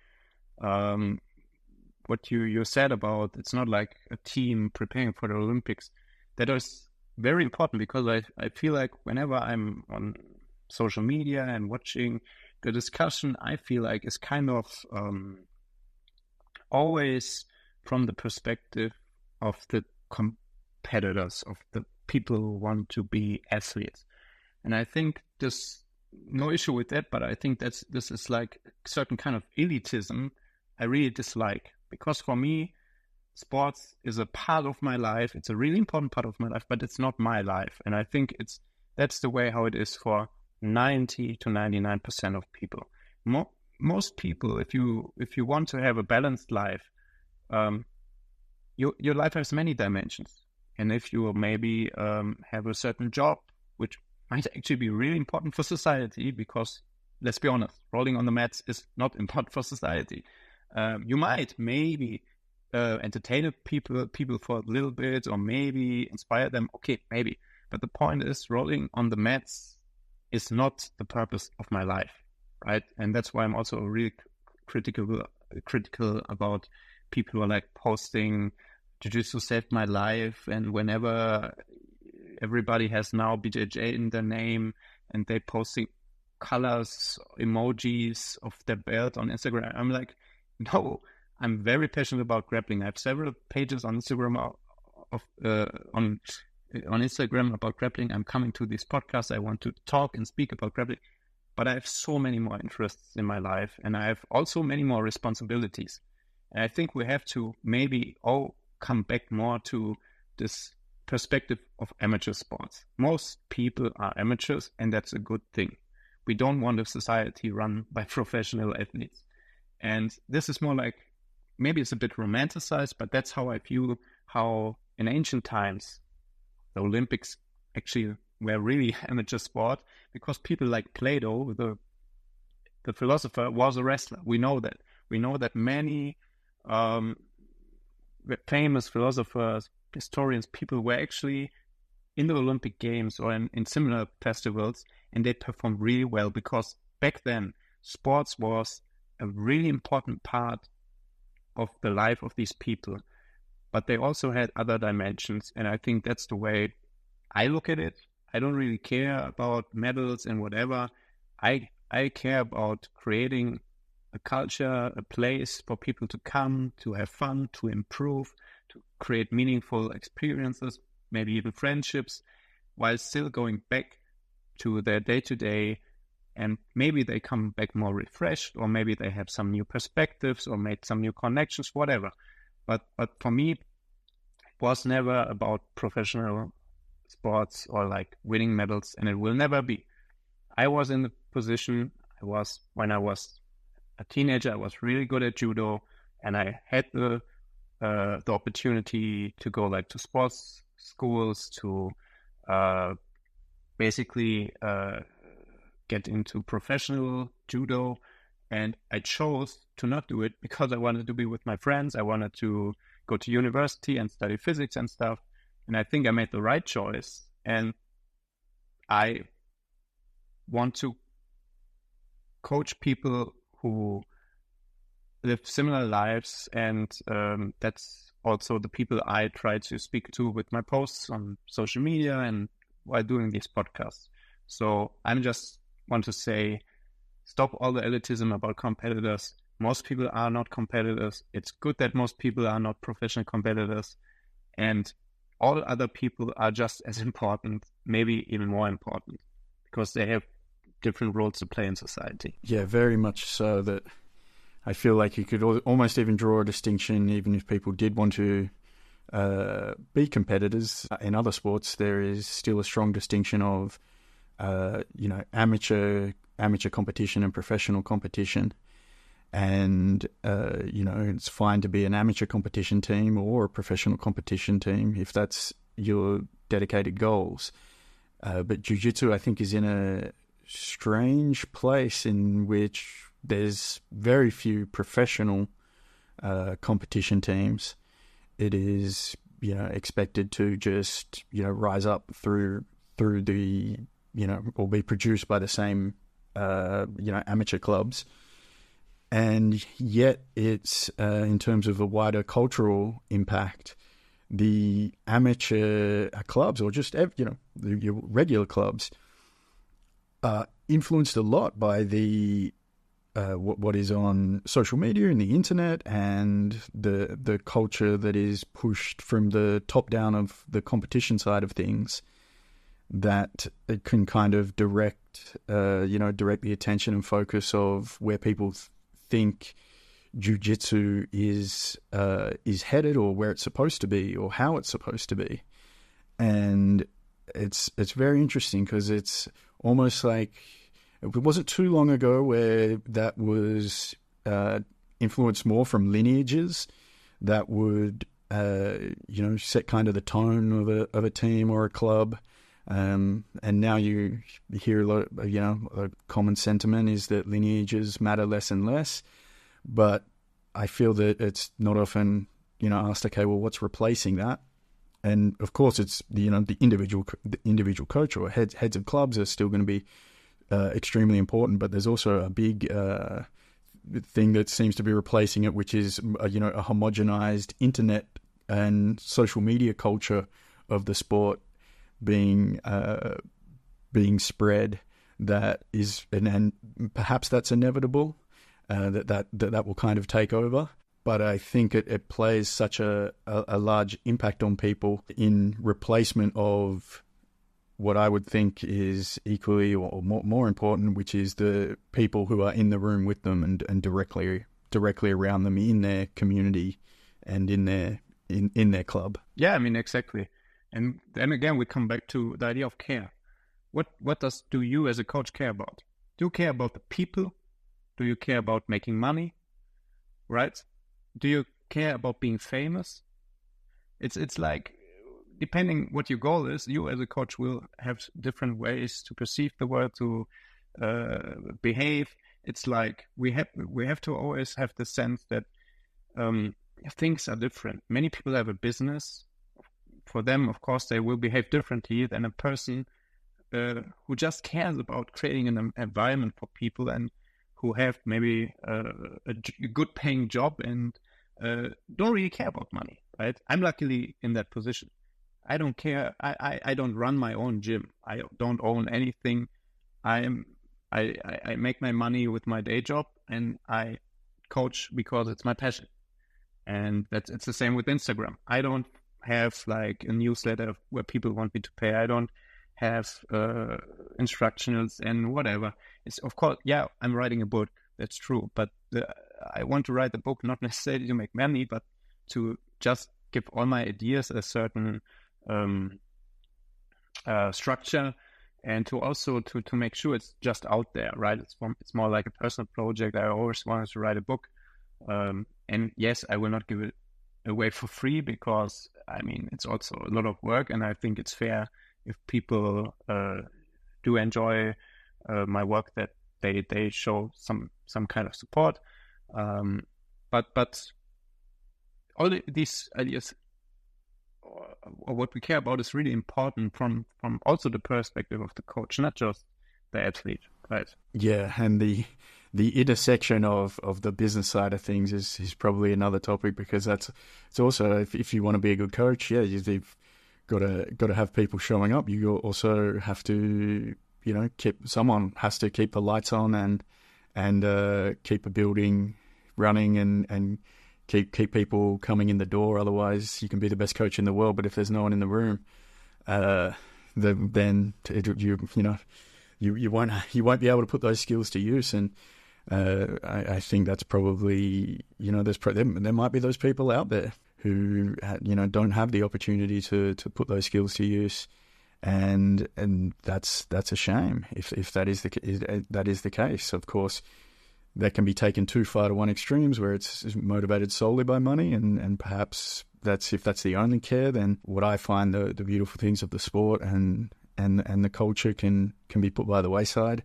what you said about it's not like a team preparing for the Olympics, that is very important, because I feel like whenever I'm on social media and watching the discussion, I feel like it's kind of always from the perspective of the competitors, of the people who want to be athletes. And I think there's no issue with that, but I think this is like a certain kind of elitism I really dislike. Because for me, sports is a part of my life. It's a really important part of my life, but it's not my life. And I think that's the way how it is for 90 to 99% of people. Most people, if you want to have a balanced life, your life has many dimensions. And if you maybe have a certain job, which might actually be really important for society, because let's be honest, rolling on the mats is not important for society. You might maybe entertain people for a little bit, or maybe inspire them. Okay, maybe. But the point is, rolling on the mats is not the purpose of my life, right? And that's why I'm also really critical about people who are like posting Jiu-Jitsu saved my life, and whenever everybody has now BJJ in their name, and they posting colors, emojis of their belt on Instagram, I'm like, no, I'm very passionate about grappling. I have several pages on Instagram on Instagram about grappling. I'm coming to this podcast. I want to talk and speak about grappling, but I have so many more interests in my life, and I have also many more responsibilities. And I think we have to maybe all come back more to this perspective of amateur sports. Most people are amateurs, and that's a good thing. We don't want a society run by professional athletes. And this is more like, maybe it's a bit romanticized, but that's how I view how in ancient times the Olympics actually were really amateur sport, because people like Plato, the philosopher, was a wrestler. We know that. We know that many famous philosophers, historians, people were actually in the Olympic Games or in similar festivals, and they performed really well, because back then sports was a really important part of the life of these people. But they also had other dimensions, and I think that's the way I look at it. I don't really care about medals and whatever. I care about creating a culture, a place for people to come, to have fun, to improve, to create meaningful experiences, maybe even friendships, while still going back to their day-to-day. And maybe they come back more refreshed, or maybe they have some new perspectives or made some new connections, whatever. But for me, it was never about professional sports or like winning medals, and it will never be. I was in the position when I was a teenager. I was really good at judo, and I had the opportunity to go like to sports schools to basically get into professional judo, and I chose to not do it because I wanted to be with my friends. I wanted to go to university and study physics and stuff, and I think I made the right choice. And I want to coach people who live similar lives, and that's also the people I try to speak to with my posts on social media and while doing these podcasts. So I'm just want to say, stop all the elitism about competitors. Most people are not competitors. It's good that most people are not professional competitors, and all other people are just as important, maybe even more important, because they have different roles to play in society. Yeah, very much so. That I feel like you could almost even draw a distinction, even if people did want to be competitors in other sports, there is still a strong distinction of amateur competition and professional competition. And, it's fine to be an amateur competition team or a professional competition team if that's your dedicated goals. But jiu-jitsu, I think, is in a strange place in which there's very few professional competition teams. It is, expected to just, rise up through the, or be produced by the same, amateur clubs. And yet it's, in terms of a wider cultural impact, the amateur clubs, or just, your regular clubs, are influenced a lot by the what is on social media and the internet, and the culture that is pushed from the top down of the competition side of things, that it can kind of direct the attention and focus of where people think jiu-jitsu is headed, or where it's supposed to be, or how it's supposed to be. And it's very interesting, because it's almost like it wasn't too long ago where that was influenced more from lineages that would set kind of the tone of a team or a club. And now you hear a lot of, a common sentiment is that lineages matter less and less. But I feel that it's not often, asked, okay, well, what's replacing that? And of course, it's the individual coach or heads of clubs are still going to be extremely important. But there's also a big thing that seems to be replacing it, which is a homogenized internet and social media culture of the sport being spread. That is, and perhaps that's inevitable. That will kind of take over. But I think it plays such a large impact on people in replacement of what I would think is equally or more important, which is the people who are in the room with them and directly around them in their community and in their club. Yeah, I mean, exactly. And then again, we come back to the idea of care. What do you as a coach care about? Do you care about the people? Do you care about making money? Right? Do you care about being famous? It's like, depending what your goal is, you as a coach will have different ways to perceive the world, to behave. It's like we have to always have the sense that things are different. Many people have a business. For them, of course, they will behave differently than a person who just cares about creating an environment for people and who have maybe a good paying job and don't really care about money, right? I'm luckily in that position. I don't care. I don't run my own gym. I don't own anything. I make my money with my day job, and I coach because it's my passion. And it's the same with Instagram. I don't have like a newsletter where people want me to pay. I don't have instructionals and whatever. It's, of course, yeah, I'm writing a book. That's true. But I want to write the book not necessarily to make money, but to just give all my ideas a certain structure, and to also to make sure it's just out there, right? It's more like a personal project. I always wanted to write a book. And yes, I will not give it away for free, because I mean, it's also a lot of work, and I think it's fair if people do enjoy my work that they show some kind of support. But all these ideas, or what we care about, is really important from also the perspective of the coach, not just the athlete, right? Yeah, and the intersection of the business side of things is probably another topic, because it's also, if you want to be a good coach, yeah, you've got to have people showing up. You also have to, someone has to keep the lights on and keep a building running and keep people coming in the door. Otherwise, you can be the best coach in the world, but if there's no one in the room, then you won't be able to put those skills to use. And I think that's probably, there might be those people out there who don't have the opportunity to put those skills to use. and that's a shame if that is the case. Of course, that can be taken too far to one extremes where it's motivated solely by money, and perhaps if that's the only care, then what I find the beautiful things of the sport and the culture can be put by the wayside.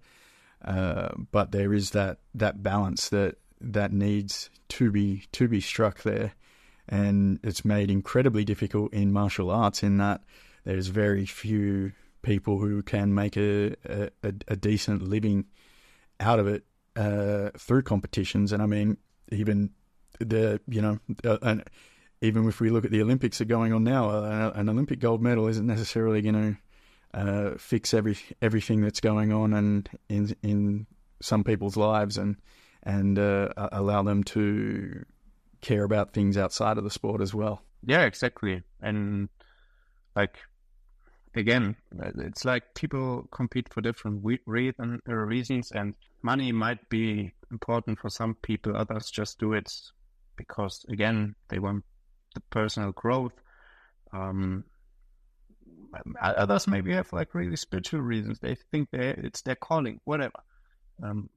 But there is that balance that needs to be struck there, and it's made incredibly difficult in martial arts in that there's very few people who can make a decent living out of it through competitions. And I mean, even even if we look at the Olympics that are going on now, an Olympic gold medal isn't necessarily going to fix everything that's going on and in some people's lives and allow them to care about things outside of the sport as well. Yeah, exactly. And like, again, it's like people compete for different reasons, and money might be important for some people. Others just do it because, again, they want the personal growth. Others maybe have like really spiritual reasons. They think it's their calling, whatever.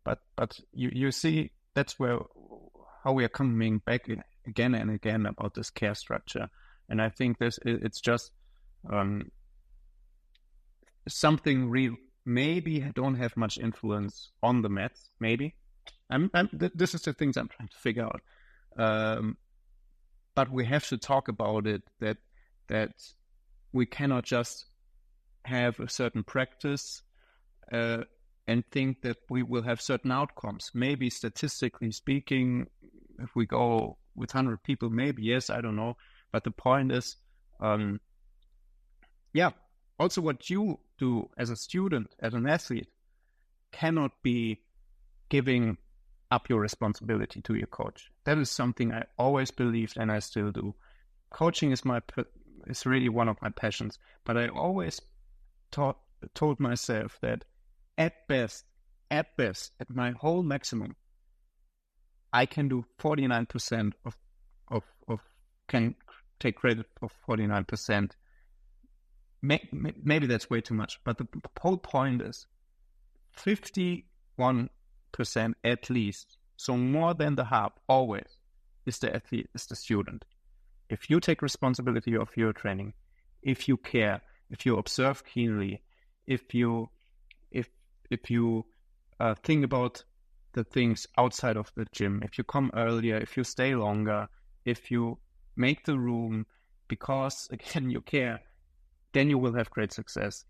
But you see, that's how we are coming back again and again about this care structure. And I think it's just something real. Maybe don't have much influence on the mats. Maybe this is the things I'm trying to figure out. But we have to talk about it. That we cannot just have a certain practice and think that we will have certain outcomes. Maybe statistically speaking, if we go with 100 people, maybe yes, I don't know. But the point is, also what you do as a student, as an athlete, cannot be giving up your responsibility to your coach. That is something I always believed, and I still do. Coaching is really one of my passions, but I always told myself that at best, at my whole maximum, I can do 49% of can take credit for 49%. Maybe that's way too much, but the whole point is 51% at least, so more than the half always is the athlete, is the student. If you take responsibility of your training, if you care, if you observe keenly, if you think about the things outside of the gym, if you come earlier, if you stay longer, if you make the room because, again, you care, then you will have great success.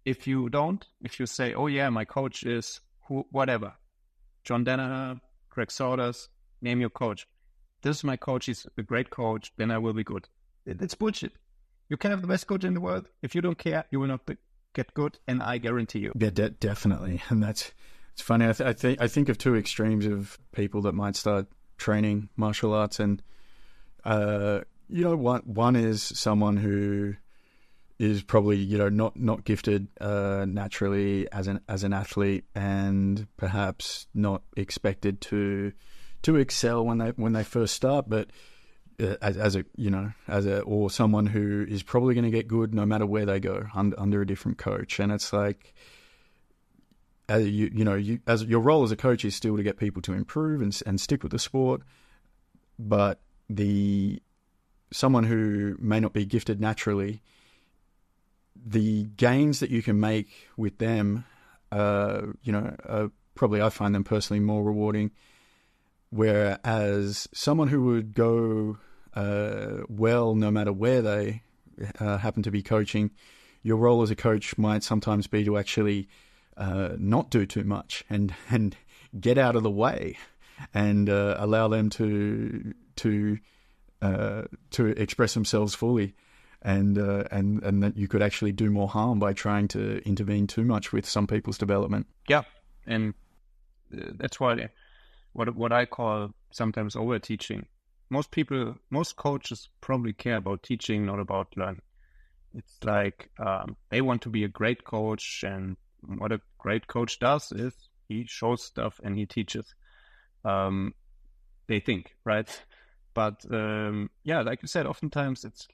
If you don't, if you say, oh yeah, my coach is whatever, John Danaher, Greg Saunders, name your coach. This is my coach, he's a great coach, then I will be good. It's bullshit. You can have the best coach in the world. If you don't care, you will not get good, and I guarantee you. Yeah, definitely. And it's funny. I think of two extremes of people that might start training martial arts, and one is someone who is probably not gifted naturally as an athlete, and perhaps not expected to excel when they first start, but or someone who is probably going to get good no matter where they go under a different coach. And it's like, as your role as a coach is still to get people to improve and stick with the sport, but someone who may not be gifted naturally, the gains that you can make with them, probably I find them personally more rewarding. Whereas someone who would go well no matter where they happen to be coaching, your role as a coach might sometimes be to actually not do too much and get out of the way and allow them to express themselves fully. And that you could actually do more harm by trying to intervene too much with some people's development. Yeah, and that's why what I call sometimes over teaching. Most coaches probably care about teaching, not about learning. It's like they want to be a great coach, and what a great coach does is he shows stuff and he teaches. They think, right? But like you said, oftentimes it's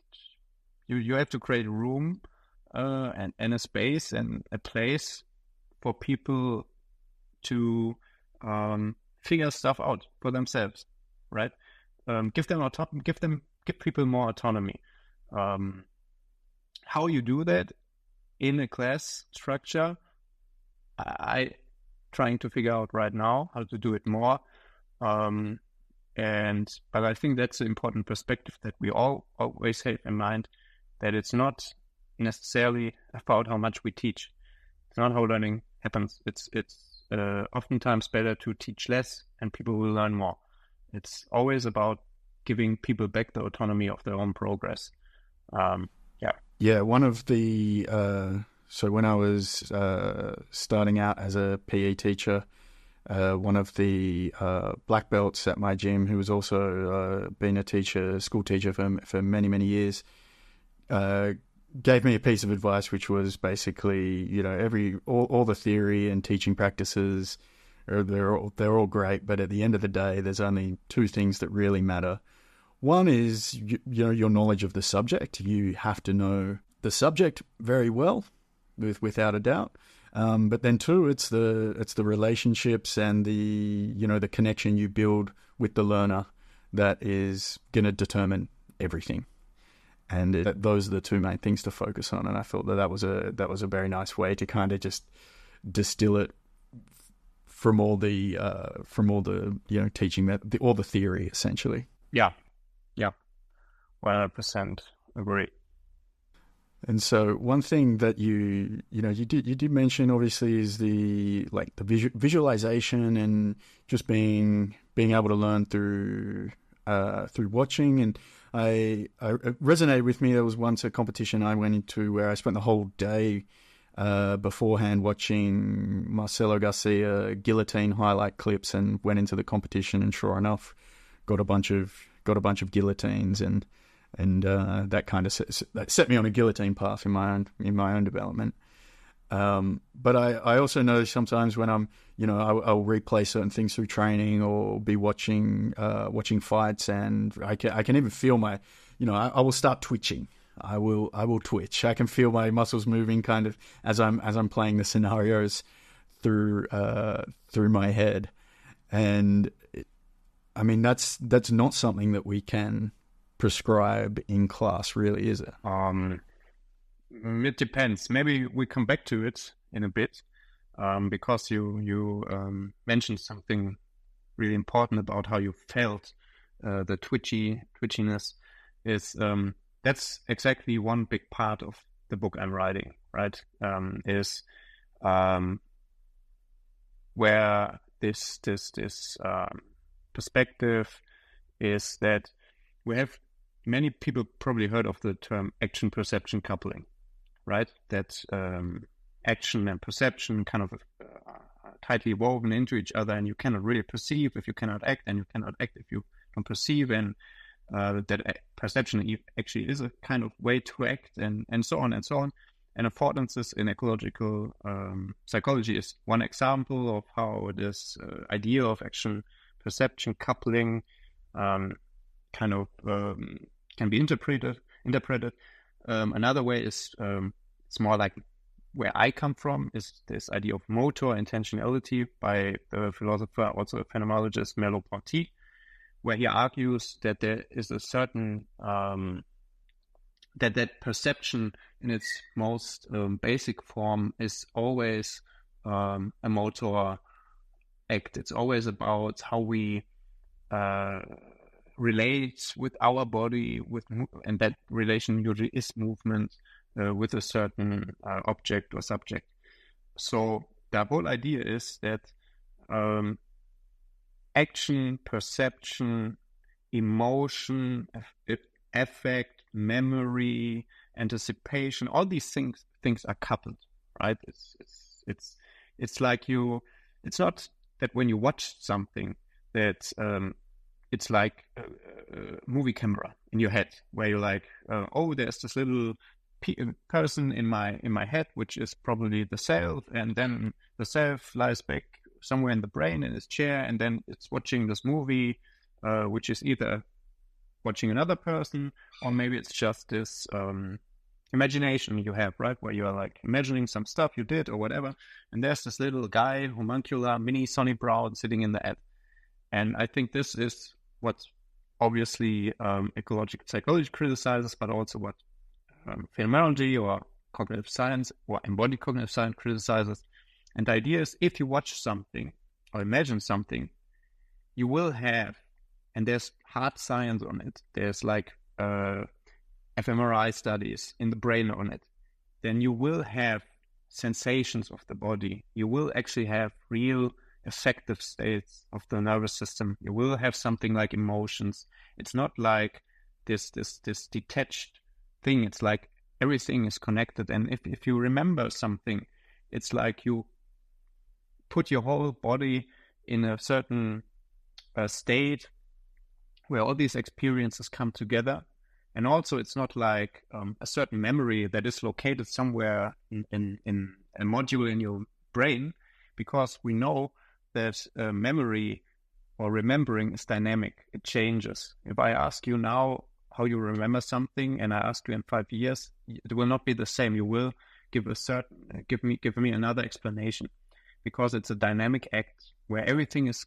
you have to create room and a space and a place for people to figure stuff out for themselves, right? Give people more autonomy. How you do that in a class structure, I trying to figure out right now how to do it more. But I think that's an important perspective that we all always have in mind, that it's not necessarily about how much we teach. It's not how learning happens. It's oftentimes better to teach less and people will learn more. It's always about giving people back the autonomy of their own progress. Yeah, one of the so when I was starting out as a PE teacher, one of the black belts at my gym, who was also been a teacher, school teacher for many years, gave me a piece of advice, which was basically, you know, all the theory and teaching practices, they're all great, but at the end of the day, there's only two things that really matter. One is your knowledge of the subject. You have to know the subject very well, without a doubt. But then two, it's the relationships and the connection you build with the learner that is going to determine everything. And those are the two main things to focus on. And I thought that was a very nice way to kind of just distill it from all the teaching, that all the theory essentially. Yeah, 100% agree. And so one thing that you did mention obviously is the visualization and just being able to learn through watching. And it resonated with me. There was once a competition I went into where I spent the whole day beforehand watching Marcelo Garcia guillotine highlight clips, and went into the competition, and sure enough, got a bunch of guillotines, and that kind of set me on a guillotine path in my own development. But I also know sometimes when I'm, I'll replay certain things through training or be watching fights, and I can even feel my, I will start twitching. I will twitch. I can feel my muscles moving kind of as I'm playing the scenarios through my head. And that's not something that we can prescribe in class, really, is it? It depends. Maybe we come back to it in a bit, because you mentioned something really important about how you felt the twitchiness is. That's exactly one big part of the book I'm writing, right? Is where this perspective is that we have many people probably heard of the term action perception coupling, right? That action and perception kind of tightly woven into each other, and you cannot really perceive if you cannot act, and you cannot act if you don't perceive, and that perception actually is a kind of way to act, and so on and so on. And affordances in ecological psychology is one example of how this idea of action perception coupling can be interpreted. Another way is it's more like where I come from, is this idea of motor intentionality by the philosopher, also a phenomenologist, Merleau-Ponty, where he argues that there is a certain that perception in its most basic form is always a motor act. It's always about how we relate with our body, and that relation usually is movement with a certain object or subject. So the whole idea is that action, perception, emotion, affect, memory, anticipation, all these things are coupled, right? It's like it's not that when you watch something that it's like a movie camera in your head, where you're like, there's this little person in my head, which is probably the self, and then the self lies back somewhere in the brain in its chair, and then it's watching this movie, which is either watching another person, or maybe it's just this imagination you have, right? Where you are like imagining some stuff you did or whatever. And there's this little guy, homuncular, mini Sonny Brown sitting in the ad. And I think this is what obviously ecological psychology criticizes, but also what phenomenology or cognitive science or embodied cognitive science criticizes. And the idea is if you watch something or imagine something, you will have, and there's hard science on it, there's like fMRI studies in the brain on it, then you will have sensations of the body. You will actually have real affective states of the nervous system. You will have something like emotions. It's not like this detached thing. It's like everything is connected. And if you remember something, it's like you put your whole body in a certain state where all these experiences come together. And also it's not like a certain memory that is located somewhere in a module in your brain, because we know that memory or remembering is dynamic. It changes. If I ask you now how you remember something and I ask you in 5 years, it will not be the same. You will give me another explanation, because it's a dynamic act where everything is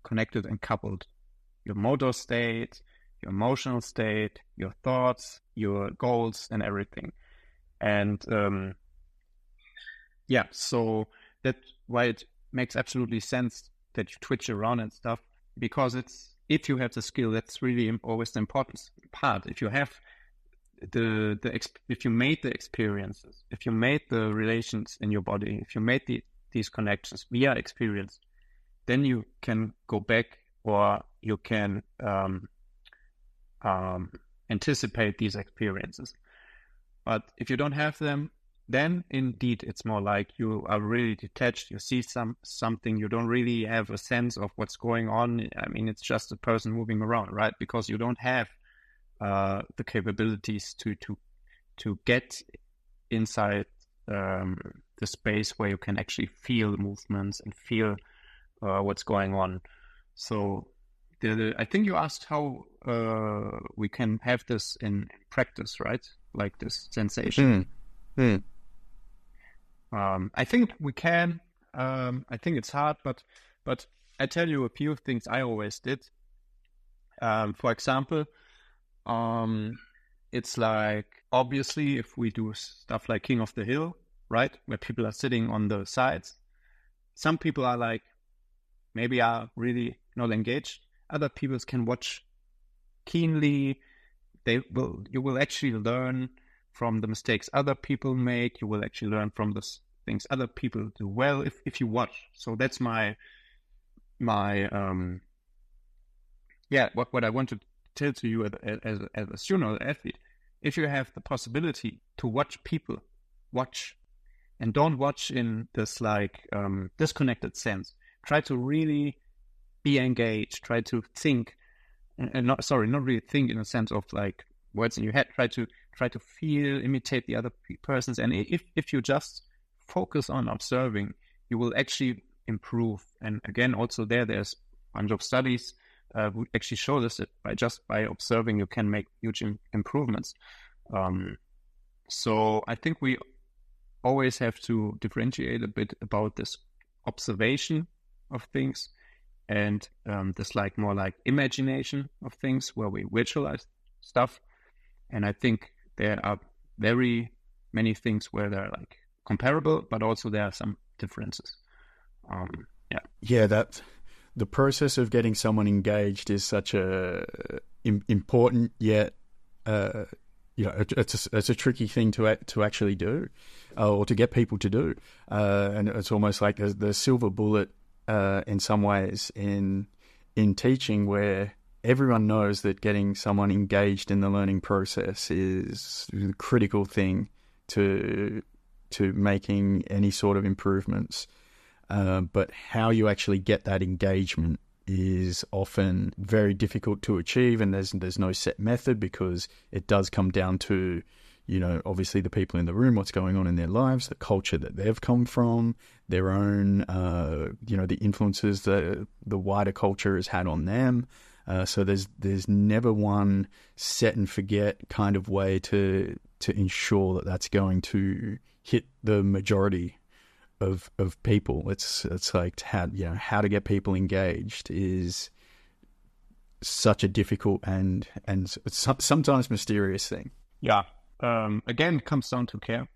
connected and coupled. Your motor state, your emotional state, your thoughts, your goals, and everything. And so that's why it makes absolutely sense that you twitch around and stuff, because if you have the skill, that's really always the important part. If you have if you made the experiences, if you made the relations in your body, if you made these connections via experience, then you can go back, or you can anticipate these experiences. But if you don't have them, then indeed it's more like you are really detached. You see something, you don't really have a sense of what's going on. I mean, it's just a person moving around, right? Because you don't have the capabilities to get inside the space where you can actually feel movements and feel what's going on. So I think you asked how we can have this in practice, right? Like this sensation. I think we can. I think it's hard, but I tell you a few things I always did. For example, it's like, obviously, if we do stuff like King of the Hill, right, where people are sitting on the sides, some people are like, maybe are really not engaged. Other people can watch keenly. You will actually learn from the mistakes other people make. You will actually learn from the things other people do well if you watch. So that's my what I want to tell to you as a student or athlete. If you have the possibility to watch people, watch, and don't watch in this like disconnected sense. Try to really be engaged. Try to think, and not really think in a sense of like words in your head. Try to feel, imitate the other persons. And if you just focus on observing, you will actually improve. And again, also there's a bunch of studies who actually show this, that by observing, you can make huge improvements. So I think we always have to differentiate a bit about this observation of things and this like more like imagination of things where we visualize stuff. And I think there are very many things where they're like comparable, but also there are some differences. That the process of getting someone engaged is such a important yet it's a tricky thing to actually do, or to get people to do, and it's almost like the silver bullet in some ways in teaching, where everyone knows that getting someone engaged in the learning process is the critical thing to making any sort of improvements. But how you actually get that engagement is often very difficult to achieve, and there's no set method, because it does come down to, obviously the people in the room, what's going on in their lives, the culture that they've come from, their own, the influences that the wider culture has had on them. So there's never one set and forget kind of way to to ensure that that's going to hit the majority of people. It's like how to get people engaged is such a difficult and sometimes mysterious thing. Yeah. Again, it comes down to care.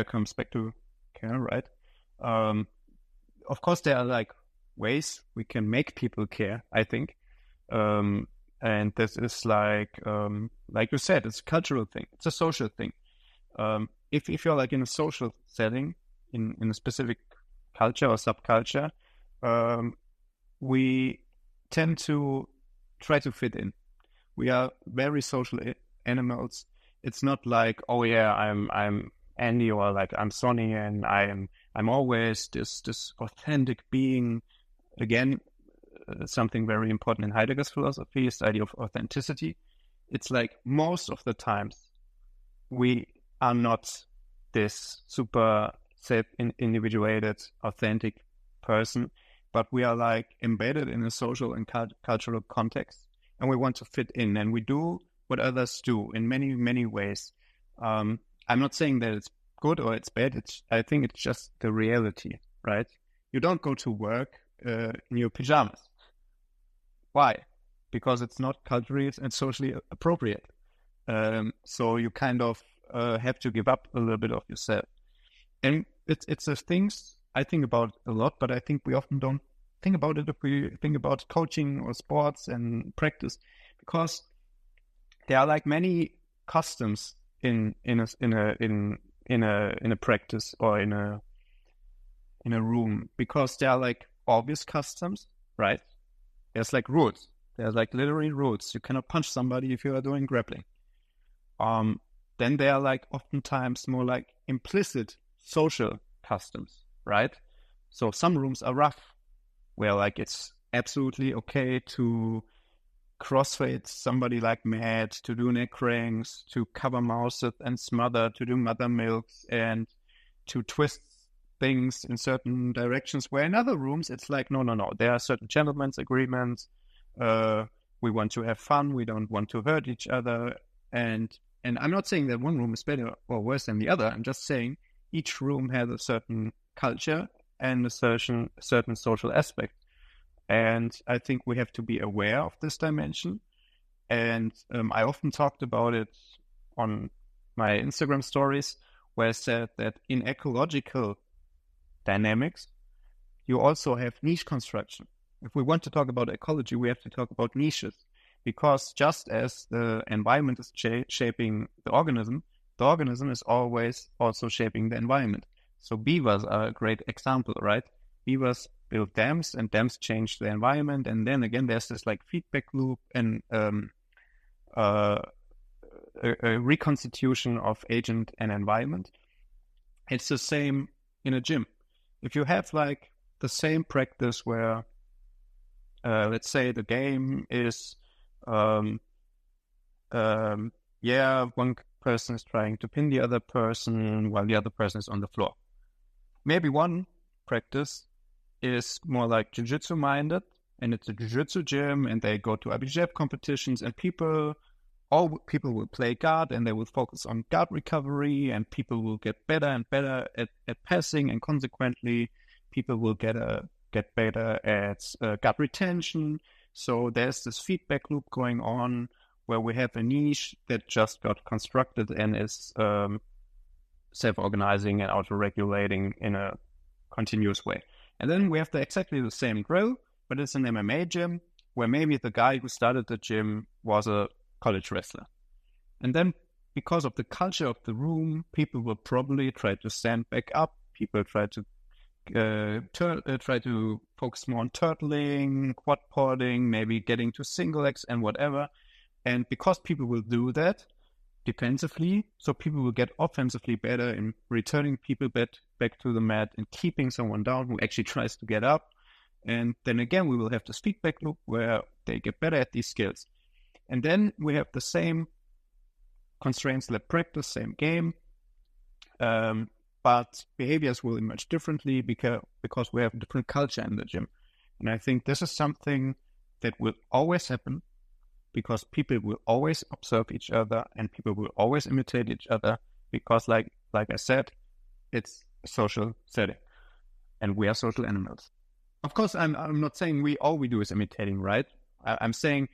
Comes back to care, right? Of course, there are like ways we can make people care, I think. And this is like you said, it's a cultural thing. It's a social thing. If you're like in a social setting, in a specific culture or subculture, we tend to try to fit in. We are very social animals. It's not like, oh yeah, I'm Andy, or like I'm Sonny, and I'm always this authentic being. Again, something very important in Heidegger's philosophy is the idea of authenticity. It's like most of the times we are not this super self-individuated, authentic person, but we are like embedded in a social and cultural context, and we want to fit in, and we do what others do in many, many ways. I'm not saying that it's good or it's bad. I think it's just the reality, right? You don't go to work in your pajamas. Why? Because it's not culturally and socially appropriate. So you kind of have to give up a little bit of yourself. And it's the things I think about a lot, but I think we often don't think about it if we think about coaching or sports and practice, because there are like many customs in a practice or in a room, because there are like obvious customs, right? There's like rules. There's like literally rules. You cannot punch somebody if you are doing grappling. Then there are like oftentimes more like implicit social customs, right? So some rooms are rough, where like it's absolutely okay to crossfade somebody like mad, to do neck cranks, to cover mouths and smother, to do mother milks, and to twist things in certain directions, where in other rooms it's like, no. There are certain gentlemen's agreements. We want to have fun. We don't want to hurt each other. And I'm not saying that one room is better or worse than the other. I'm just saying each room has a certain culture and a certain social aspect. And I think we have to be aware of this dimension. And I often talked about it on my Instagram stories, where I said that in ecological dynamics, you also have niche construction. If we want to talk about ecology, we have to talk about niches, because just as the environment is shaping the organism is always also shaping the environment. So beavers are a great example, right? Beavers build dams, and dams change the environment, and then again there's this like feedback loop and a reconstitution of agent and environment. It's the same in a gym. If you have like the same practice where, let's say the game is, one person is trying to pin the other person while the other person is on the floor. Maybe one practice is more like Jiu-Jitsu minded, and it's a Jiu-Jitsu gym, and they go to IBJJF competitions, and people will play guard, and they will focus on guard recovery, and people will get better and better at passing, and consequently people will get better at guard retention. So there's this feedback loop going on where we have a niche that just got constructed and is self-organizing and auto-regulating in a continuous way. And then we have exactly the same drill, but it's an MMA gym where maybe the guy who started the gym was a college wrestler. And then because of the culture of the room, people will probably try to stand back up. People try to focus more on turtling, quad porting, maybe getting to single legs and whatever. And because people will do that defensively, so people will get offensively better in returning people back to the mat and keeping someone down who actually tries to get up. And then again, we will have this feedback loop where they get better at these skills. And then we have the same constraints, lab practice, same game, but behaviors will emerge differently because we have a different culture in the gym. And I think this is something that will always happen. because people will always observe each other and people will always imitate each other because, like I said, it's a social setting and we are social animals. Of course, I'm not saying all we do is imitating, right? I'm saying,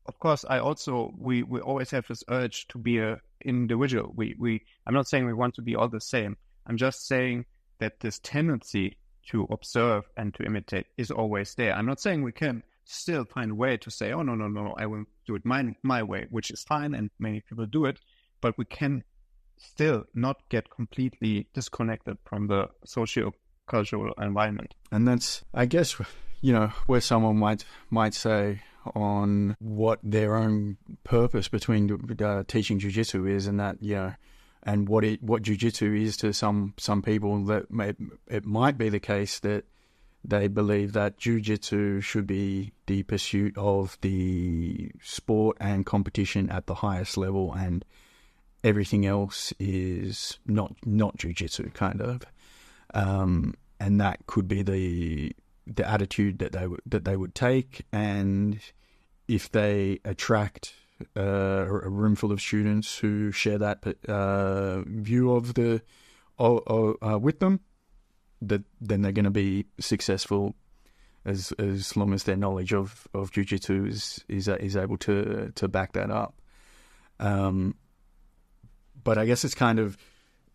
of course, we always have this urge to be a individual. I'm not saying we want to be all the same. I'm just saying that this tendency to observe and to imitate is always there. I'm not saying we can still find a way to say, oh, no, I will do it my way, which is fine, and many people do it, but we can still not get completely disconnected from the socio-cultural environment. And that's, I guess, where someone might say on what their own purpose between teaching jiu-jitsu is, and that, and what jiu-jitsu is to some people, that it might be the case that they believe that jiu-jitsu should be the pursuit of the sport and competition at the highest level, and everything else is not jiu-jitsu, kind of. And that could be the attitude that they would take, and if they attract a room full of students who share that view of with them, then they're going to be successful as long as their knowledge of jiu-jitsu is able to back that up. But I guess it's kind of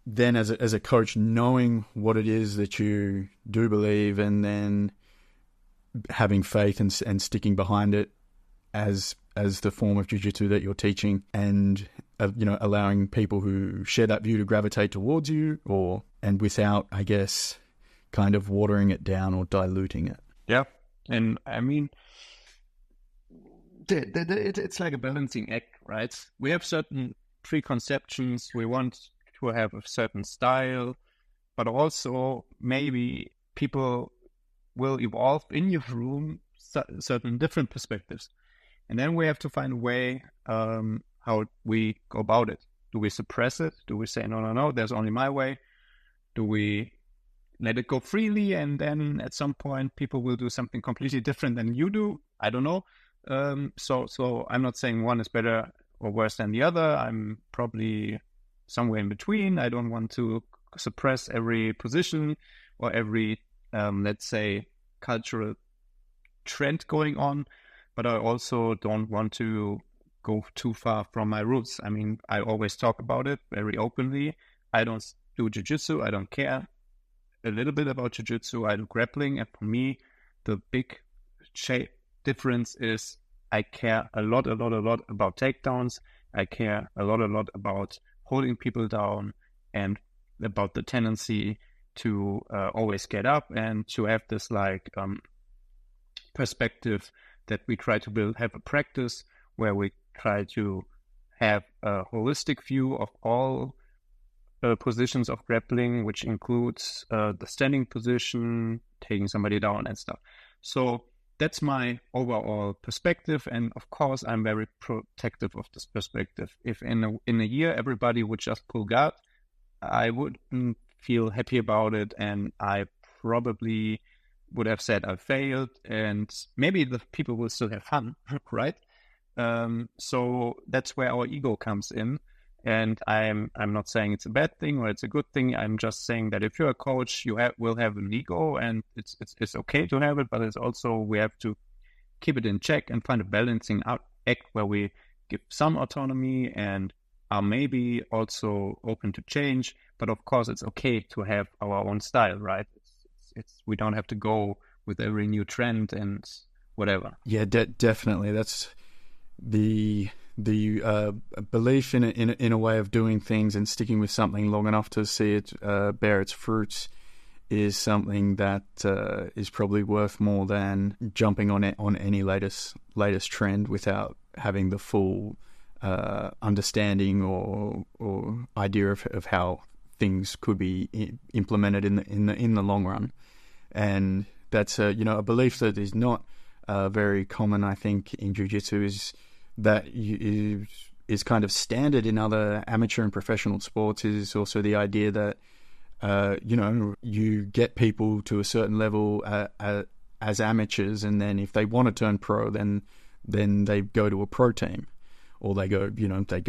then as a coach, knowing what it is that you do believe, and then having faith and sticking behind it as the form of jiu-jitsu that you're teaching, and allowing people who share that view to gravitate towards you, and without, I guess, kind of watering it down or diluting it. Yeah, and I mean, it's like a balancing act, right? We have certain preconceptions. We want to have a certain style, but also maybe people will evolve in your room certain different perspectives. And then we have to find a way how we go about it. Do we suppress it? Do we say, no, there's only my way? Do we let it go freely, and then at some point people will do something completely different than you do? I don't know. So I'm not saying one is better or worse than the other. I'm probably somewhere in between. I don't want to suppress every position or every, let's say, cultural trend going on, but I also don't want to go too far from my roots. I mean, I always talk about it very openly. I don't do jiu-jitsu. I don't care a little bit about jiu-jitsu. I do grappling, and for me, the big difference is I care a lot about takedowns. I care a lot about holding people down, and about the tendency to always get up and to have this perspective that we try to have a practice where we try to have a holistic view of all positions of grappling, which includes the standing position, taking somebody down and stuff. So that's my overall perspective, and of course I'm very protective of this perspective. If in a year everybody would just pull guard, I wouldn't feel happy about it, and I probably would have said I failed, and maybe the people will still have fun, right? So that's where our ego comes in. And I'm not saying it's a bad thing or it's a good thing. I'm just saying that if you're a coach, you will have an ego, and it's okay to have it, but it's also, we have to keep it in check and find a balancing act where we give some autonomy and are maybe also open to change. But of course, it's okay to have our own style, right? We don't have to go with every new trend and whatever. Yeah, definitely. That's the belief in a way of doing things and sticking with something long enough to see it bear its fruits is something that is probably worth more than jumping on any latest trend without having the full understanding or idea of how things could be implemented in the long run. And that's a belief that is not very common, I think, in jiu-jitsu, is kind of standard in other amateur and professional sports, is also the idea that you get people to a certain level as amateurs, and then if they want to turn pro, then then they go to a pro team, or they go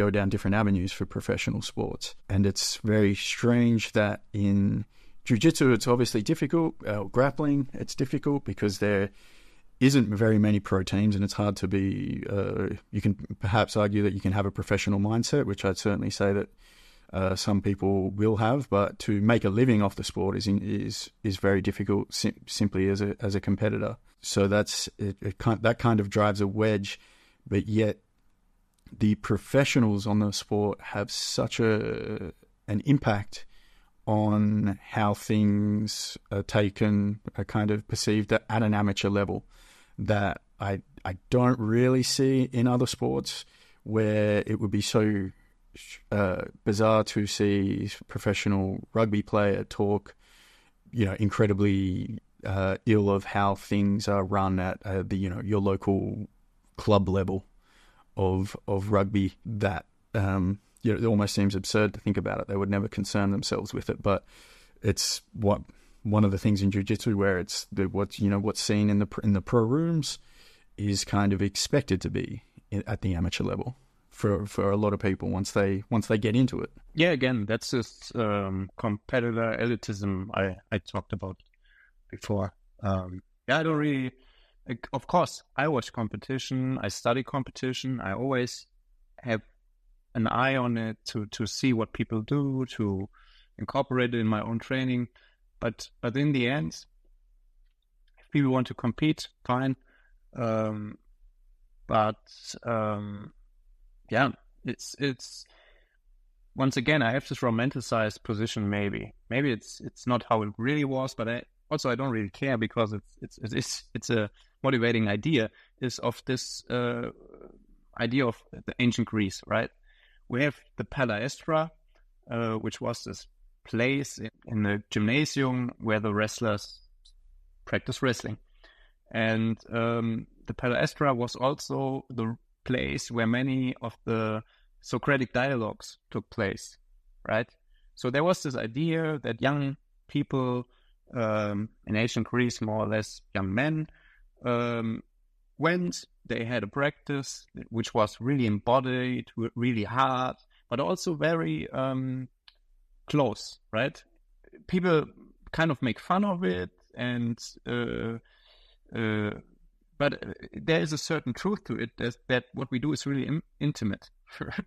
down different avenues for professional sports. And it's very strange that in Jiu-Jitsu it's obviously difficult. Grappling, it's difficult because there isn't very many pro teams, and it's hard to be. You can perhaps argue that you can have a professional mindset, which I'd certainly say that some people will have, but to make a living off the sport is very difficult simply as a competitor. So that's that kind of drives a wedge, but yet the professionals on the sport have such an impact on how things are taken, are kind of perceived at an amateur level, that I don't really see in other sports, where it would be so bizarre to see a professional rugby player talk, incredibly ill of how things are run at your local club level of rugby. That it almost seems absurd to think about it. They would never concern themselves with it, but it's one of the things in jiu-jitsu where it's what's seen in the pro rooms is kind of expected to be at the amateur level for a lot of people once they get into it. Yeah, again, that's this competitor elitism I talked about before. I don't really. Of course, I watch competition. I study competition. I always have an eye on it to see what people do, to incorporate it in my own training. But in the end, if people want to compete, fine. It's once again, I have this romanticized position. Maybe it's not how it really was, but I don't really care, because it's a motivating idea. Is of this idea of the ancient Greece, right? We have the palaestra, which was this place in the gymnasium where the wrestlers practice wrestling. And the palaestra was also the place where many of the Socratic dialogues took place, right? So there was this idea that young people in ancient Greece, more or less young men, went, they had a practice which was really embodied, really hard, but also very close, right? People kind of make fun of it, and but there is a certain truth to it, that what we do is really intimate,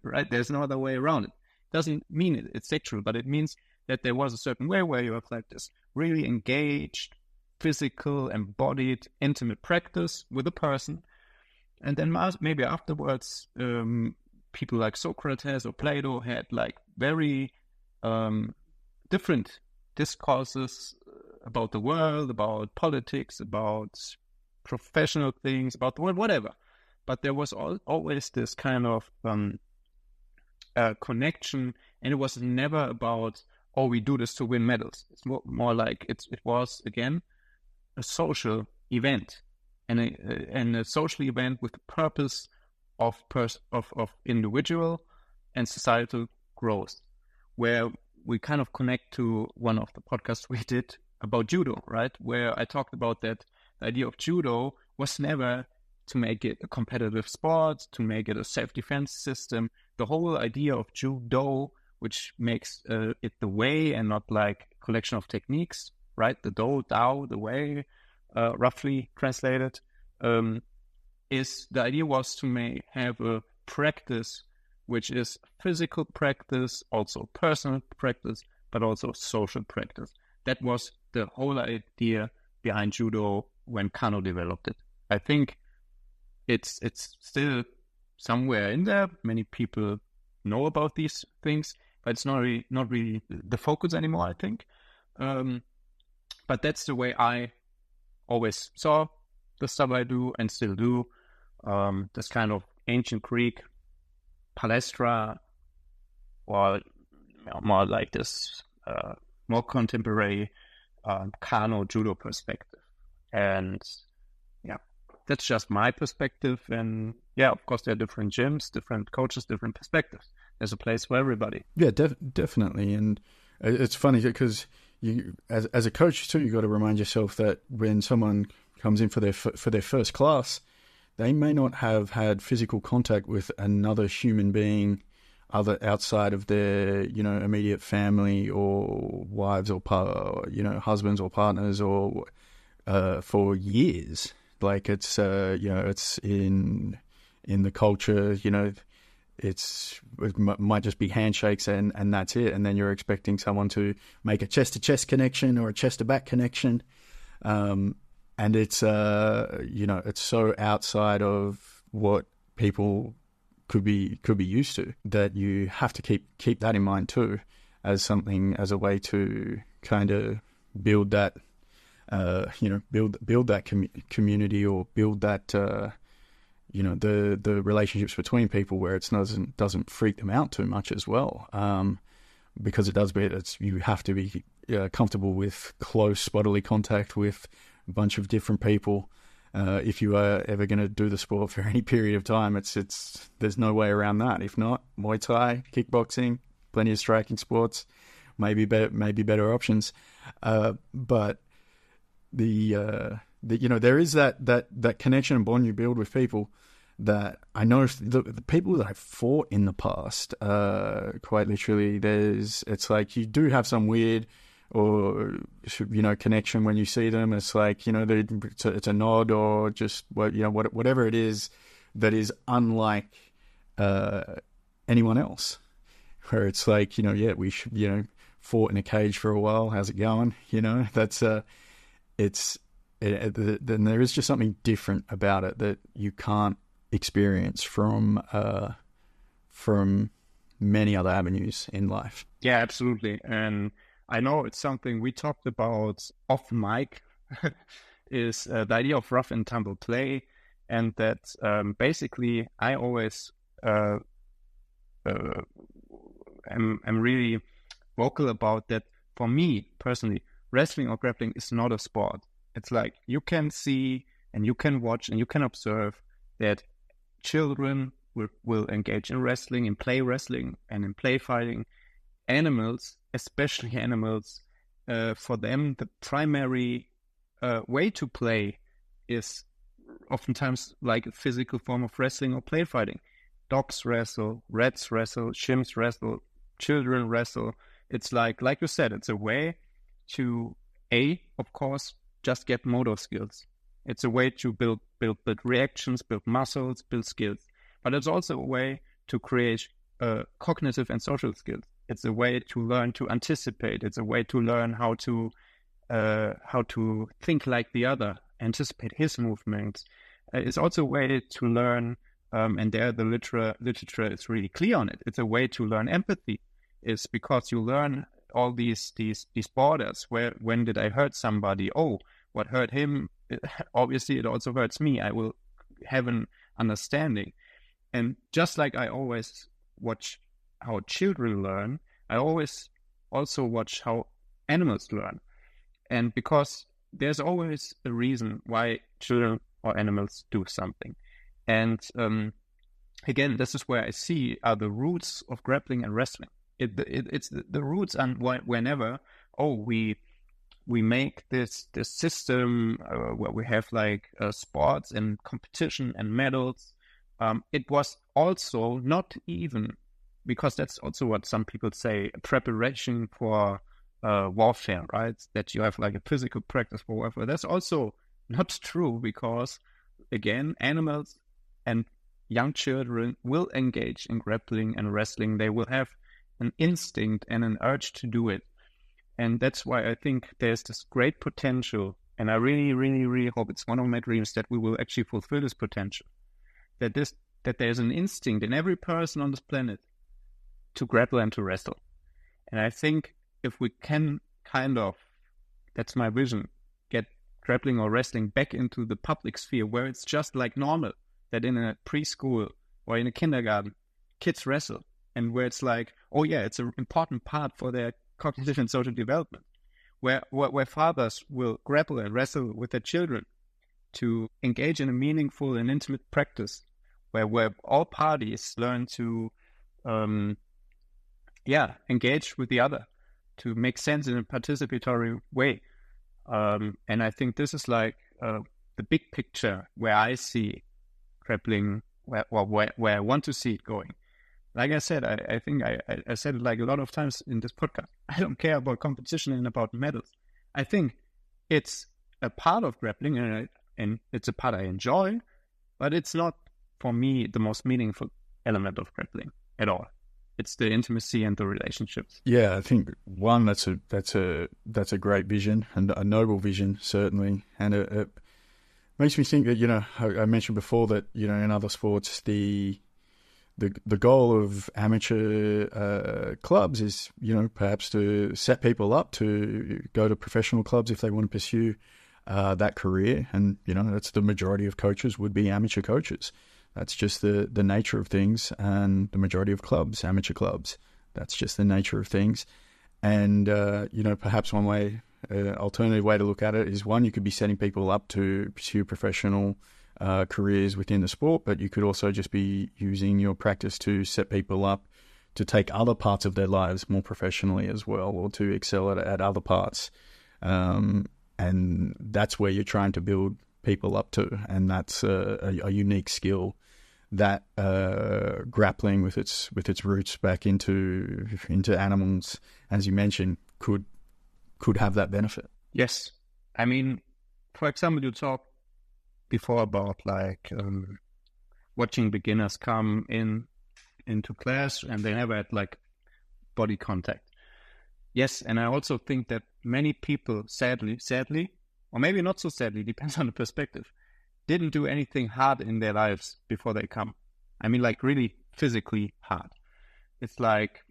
right? There's no other way around it. Doesn't mean it's sexual, but it means that there was a certain way where you have like this really engaged, physical, embodied, intimate practice with a person. And then maybe afterwards, people like Socrates or Plato had like very different discourses about the world, about politics, about professional things, about the world, whatever. But there was always this kind of connection, and it was never about, oh, we do this to win medals. It's more like it was, again, a social event, and a social event with the purpose of individual and societal growth, where we kind of connect to one of the podcasts we did about judo, right? Where I talked about that the idea of judo was never to make it a competitive sport, to make it a self-defense system. The whole idea of judo, which makes it the way and not like a collection of techniques, right? The Dao, the way, roughly translated, is the idea was to have a practice which is physical practice, also personal practice, but also social practice. That was the whole idea behind judo when Kano developed it. I think it's still somewhere in there. Many people know about these things, but it's not really the focus anymore, I think. But that's the way I always saw the stuff I do and still do. This kind of ancient Greek palestra, or more like this more contemporary Kano judo perspective. And yeah, that's just my perspective. And yeah, of course, there are different gyms, different coaches, different perspectives. There's a place for everybody. Yeah, definitely. And it's funny because you, as a coach too, you got to remind yourself that when someone comes in for their first class, they may not have had physical contact with another human being outside of their, immediate family or wives or husbands or partners or for years. Like it's it's in the culture, it might just be handshakes and that's it. And then you're expecting someone to make a chest to chest connection or a chest to back connection. And it's it's so outside of what people could be used to, that you have to keep that in mind too, as a way to kind of build that build that community, or build that the relationships between people, where it doesn't freak them out too much as well, because you have to be comfortable with close bodily contact with a bunch of different people. If you are ever going to do the sport for any period of time, there's no way around that. If not, Muay Thai, kickboxing, plenty of striking sports, maybe better options. But there is that connection and bond you build with people, that I know the people that I've fought in the past, quite literally, it's like you do have some weird or connection when you see them. It's like it's a nod, or just whatever it is that is unlike anyone else, where it's like we should fought in a cage for a while, how's it going, that's then there is just something different about it that you can't experience from many other avenues in life. Yeah, absolutely. And I know it's something we talked about off mic, is the idea of rough and tumble play, and that basically I always am really vocal about that. For me personally, wrestling or grappling is not a sport. It's like you can see and you can watch and you can observe that children will engage in wrestling, in play wrestling, and in play fighting. Animals, especially animals, for them, the primary way to play is oftentimes like a physical form of wrestling or play fighting. Dogs wrestle, rats wrestle, chimps wrestle, children wrestle. It's like you said, it's a way to, of course, just get motor skills. It's a way to build reactions, build muscles, build skills. But it's also a way to create cognitive and social skills. It's a way to learn to anticipate. It's a way to learn how to think like the other, anticipate his movements. It's also a way to learn, and there the literature is really clear on it. It's a way to learn empathy. It's because you learn all these borders. When did I hurt somebody? Oh, what hurt him? Obviously, it also hurts me. I will have an understanding. And just like I always watch how children learn, I always also watch how animals learn. And because there's always a reason why children or animals do something. And again, this is where I see are the roots of grappling and wrestling. It's the roots, and whenever we make this system where we have like sports and competition and medals, it was also not even, because that's also what some people say, preparation for warfare, right? That you have like a physical practice for warfare. That's also not true, because again, animals and young children will engage in grappling and wrestling. They will have an instinct and an urge to do it. And that's why I think there's this great potential. And I really, really, really hope, it's one of my dreams, that we will actually fulfill this potential. That there's an instinct in every person on this planet to grapple and to wrestle. And I think if we can that's my vision, get grappling or wrestling back into the public sphere, where it's just like normal, that in a preschool or in a kindergarten, kids wrestle, and where it's like, oh yeah, it's an important part for their cognitive and social development, where fathers will grapple and wrestle with their children to engage in a meaningful and intimate practice, where all parties learn to engage with the other, to make sense in a participatory way. And I think this is like the big picture where I see grappling, where I want to see it going. Like I said, I think I said it like a lot of times in this podcast. I don't care about competition and about medals. I think it's a part of grappling, and it's a part I enjoy, but it's not, for me, the most meaningful element of grappling at all. It's the intimacy and the relationships. Yeah, I think that's a great vision, and a noble vision, certainly. And it makes me think that, I mentioned before that, in other sports, the goal of amateur clubs is, perhaps to set people up to go to professional clubs if they want to pursue that career. And, that's the majority of coaches would be amateur coaches. That's just the nature of things. And the majority of clubs, amateur clubs, that's just the nature of things. And, perhaps one way, alternative way to look at it is, one, you could be setting people up to pursue professional careers within the sport, but you could also just be using your practice to set people up to take other parts of their lives more professionally as well, or to excel at other parts. And that's where you're trying to build people up to, and that's a unique skill that grappling with its roots back into animals, as you mentioned, could have that benefit. Yes. I mean, for example, you talked before about watching beginners come into class and they never had body contact. Yes, and I also think that many people, sadly, or maybe not so sadly, depends on the perspective, didn't do anything hard in their lives before they come. I mean, really physically hard. It's like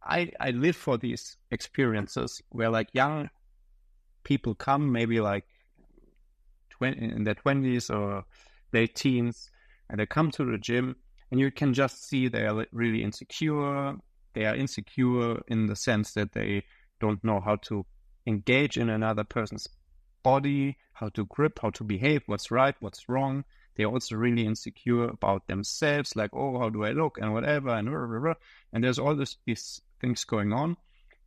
I live for these experiences where young people come, maybe in their 20s or late teens, and they come to the gym, and you can just see they are really insecure. They are insecure in the sense that they don't know how to engage in another person's body, how to grip, how to behave, what's right, what's wrong. They're also really insecure about themselves, how do I look, and whatever, and blah, blah, blah. And there's all these things going on.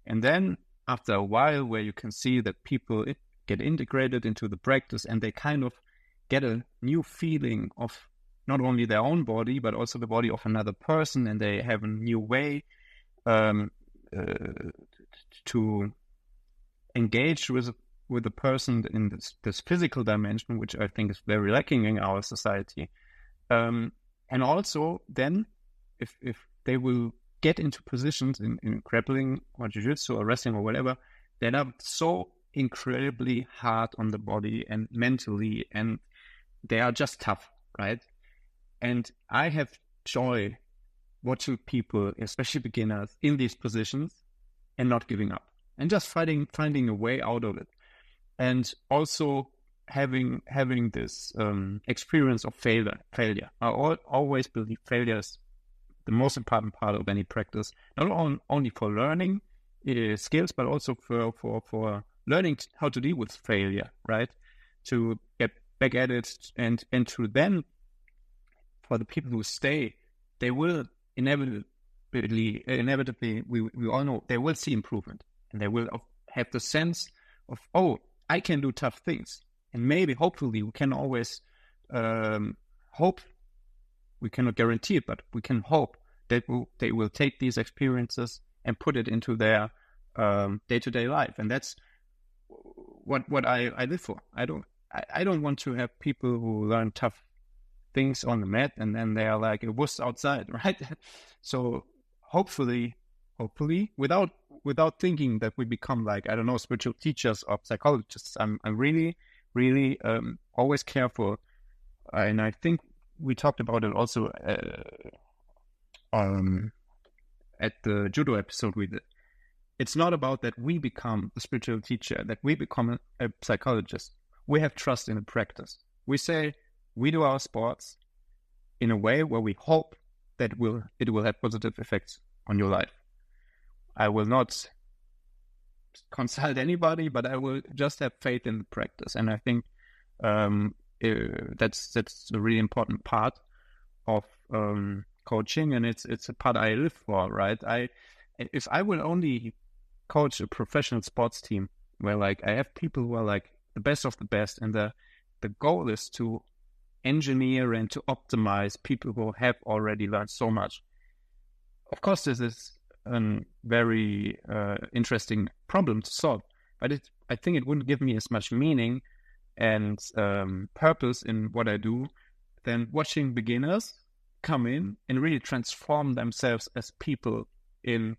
And then after a while, where you can see that people get integrated into the practice, and they kind of get a new feeling of not only their own body, but also the body of another person, and they have a new way to engage with the person in this physical dimension, which I think is very lacking in our society. And also then, if they will get into positions in grappling or jiu-jitsu or wrestling or whatever, that are so incredibly hard on the body and mentally, and they are just tough, right? And I have joy watching people, especially beginners, in these positions and not giving up and just finding a way out of it. And also having this experience of failure. I always believe failure is the most important part of any practice, not only for learning skills, but also for learning how to deal with failure, right? To get back at it, and to then, for the people who stay, they will inevitably, we all know, they will see improvement, and they will have the sense of, oh, I can do tough things. And maybe, hopefully, we can always hope, we cannot guarantee it, but we can hope that they will take these experiences and put it into their day-to-day life. And that's what I live for. I don't want to have people who learn tough things on the mat and then they are like a wuss outside, right? So hopefully, without thinking that we become spiritual teachers or psychologists, I'm really, really always careful. And I think we talked about it also at the judo episode we did. It's not about that we become a spiritual teacher, that we become a psychologist. We have trust in the practice. We say we do our sports in a way where we hope that it will have positive effects on your life. I will not consult anybody, but I will just have faith in the practice. And I think that's a really important part of coaching, and it's a part I live for, right? If I will only coach a professional sports team where I have people who are the best of the best, and the goal is to engineer and to optimize people who have already learned so much. Of course, this is a very interesting problem to solve, but I think it wouldn't give me as much meaning and purpose in what I do than watching beginners come in and really transform themselves as people in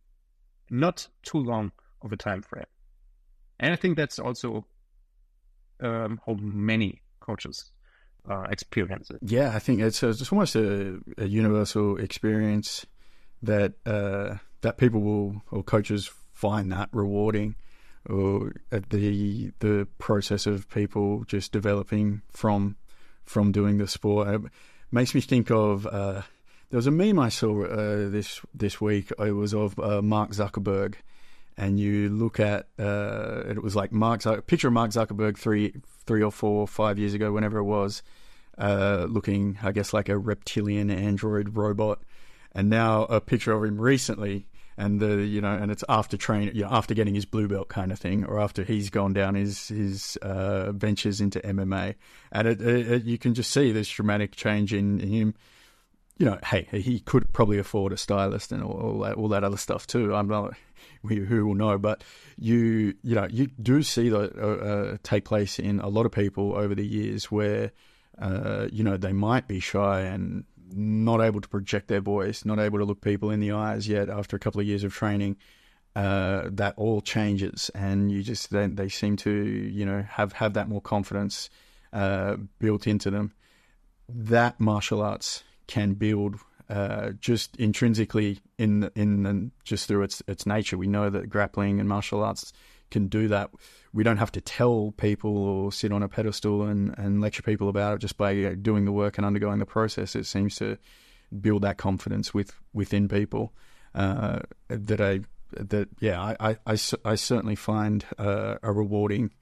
not too long of a time frame. And I think that's also how many coaches experience it. Yeah, I think it's almost a universal experience that that people will, or coaches find that rewarding, or the process of people just developing from doing the sport. It makes me think of there was a meme I saw this week. It was of Mark Zuckerberg, and you look at it was like picture of Mark Zuckerberg three or 4 or 5 years ago, whenever it was, looking, I guess, like a reptilian android robot, and now a picture of him recently, and and it's after training, after getting his blue belt kind of thing, or after he's gone down his ventures into MMA, and you can just see this dramatic change in him. Hey, he could probably afford a stylist and all that other stuff too. I'm not, who will know, but you do see that take place in a lot of people over the years where they might be shy and not able to project their voice, not able to look people in the eyes yet after a couple of years of training. That all changes, and they seem to have that more confidence built into them. That martial arts can build just intrinsically in just through its nature. We know that grappling and martial arts can do that. We don't have to tell people or sit on a pedestal and lecture people about it. Just by doing the work and undergoing the process, it seems to build that confidence within people. I certainly find a rewarding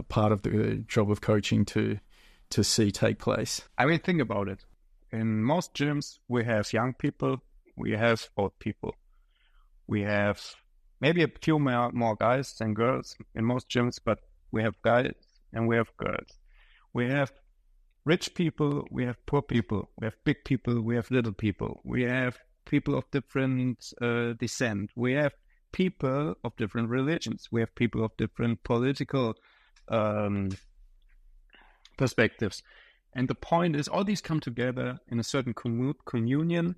part of the job of coaching to see take place. I mean, think about it. In most gyms, we have young people, we have old people. We have maybe a few more guys than girls in most gyms, but we have guys and we have girls. We have rich people, we have poor people, we have big people, we have little people. We have people of different descent. We have people of different religions. We have people of different political perspectives. And the point is, all these come together in a certain communion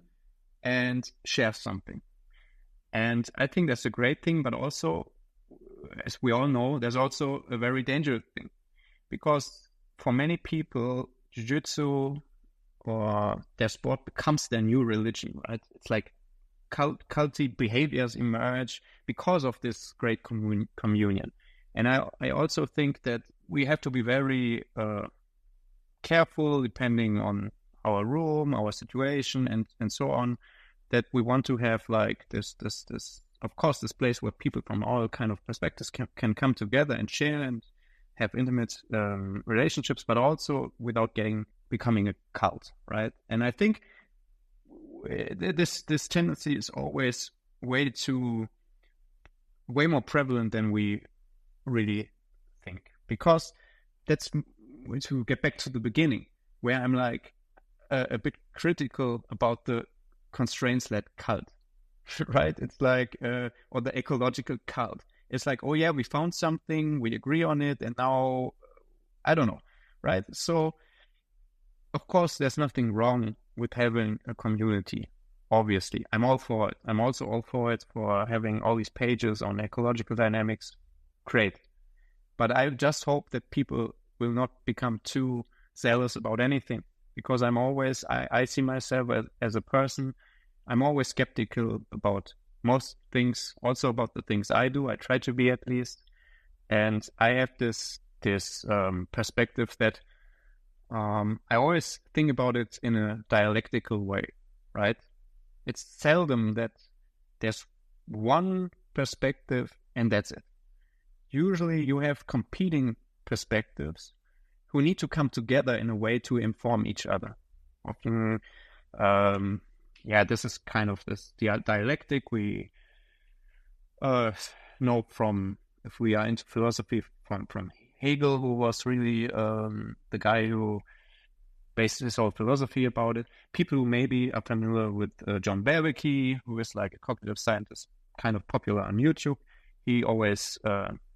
and share something. And I think that's a great thing, but also, as we all know, there's also a very dangerous thing. Because for many people, Jiu-Jitsu or their sport becomes their new religion, right? It's like culty behaviors emerge because of this great communion. And I also think that we have to be very careful, depending on our room, our situation, and so on, that we want to have like this of course, this place where people from all kind of perspectives can come together and share and have intimate relationships, but also without becoming a cult, right? And I think this tendency is always way more prevalent than we really think, because that's to get back to the beginning, where I'm like a bit critical about the constraints-led cult, right? It's like, or the ecological cult. It's like, oh yeah, we found something, we agree on it, and now, I don't know, right? So, of course, there's nothing wrong with having a community, obviously. I'm all for it. I'm also all for it, for having all these pages on ecological dynamics. Great. But I just hope that people will not become too zealous about anything, because I see myself as a person, I'm always skeptical about most things, also about the things I do. I try to be, at least. And I have this perspective that I always think about it in a dialectical way, right? It's seldom that there's one perspective and that's it. Usually you have competing perspectives who need to come together in a way to inform each other. Often, this is kind of this dialectic we know from, if we are into philosophy, from Hegel, who was really the guy who based his whole philosophy about it. People who maybe are familiar with John Bowlby, who is like a cognitive scientist, kind of popular on YouTube. He always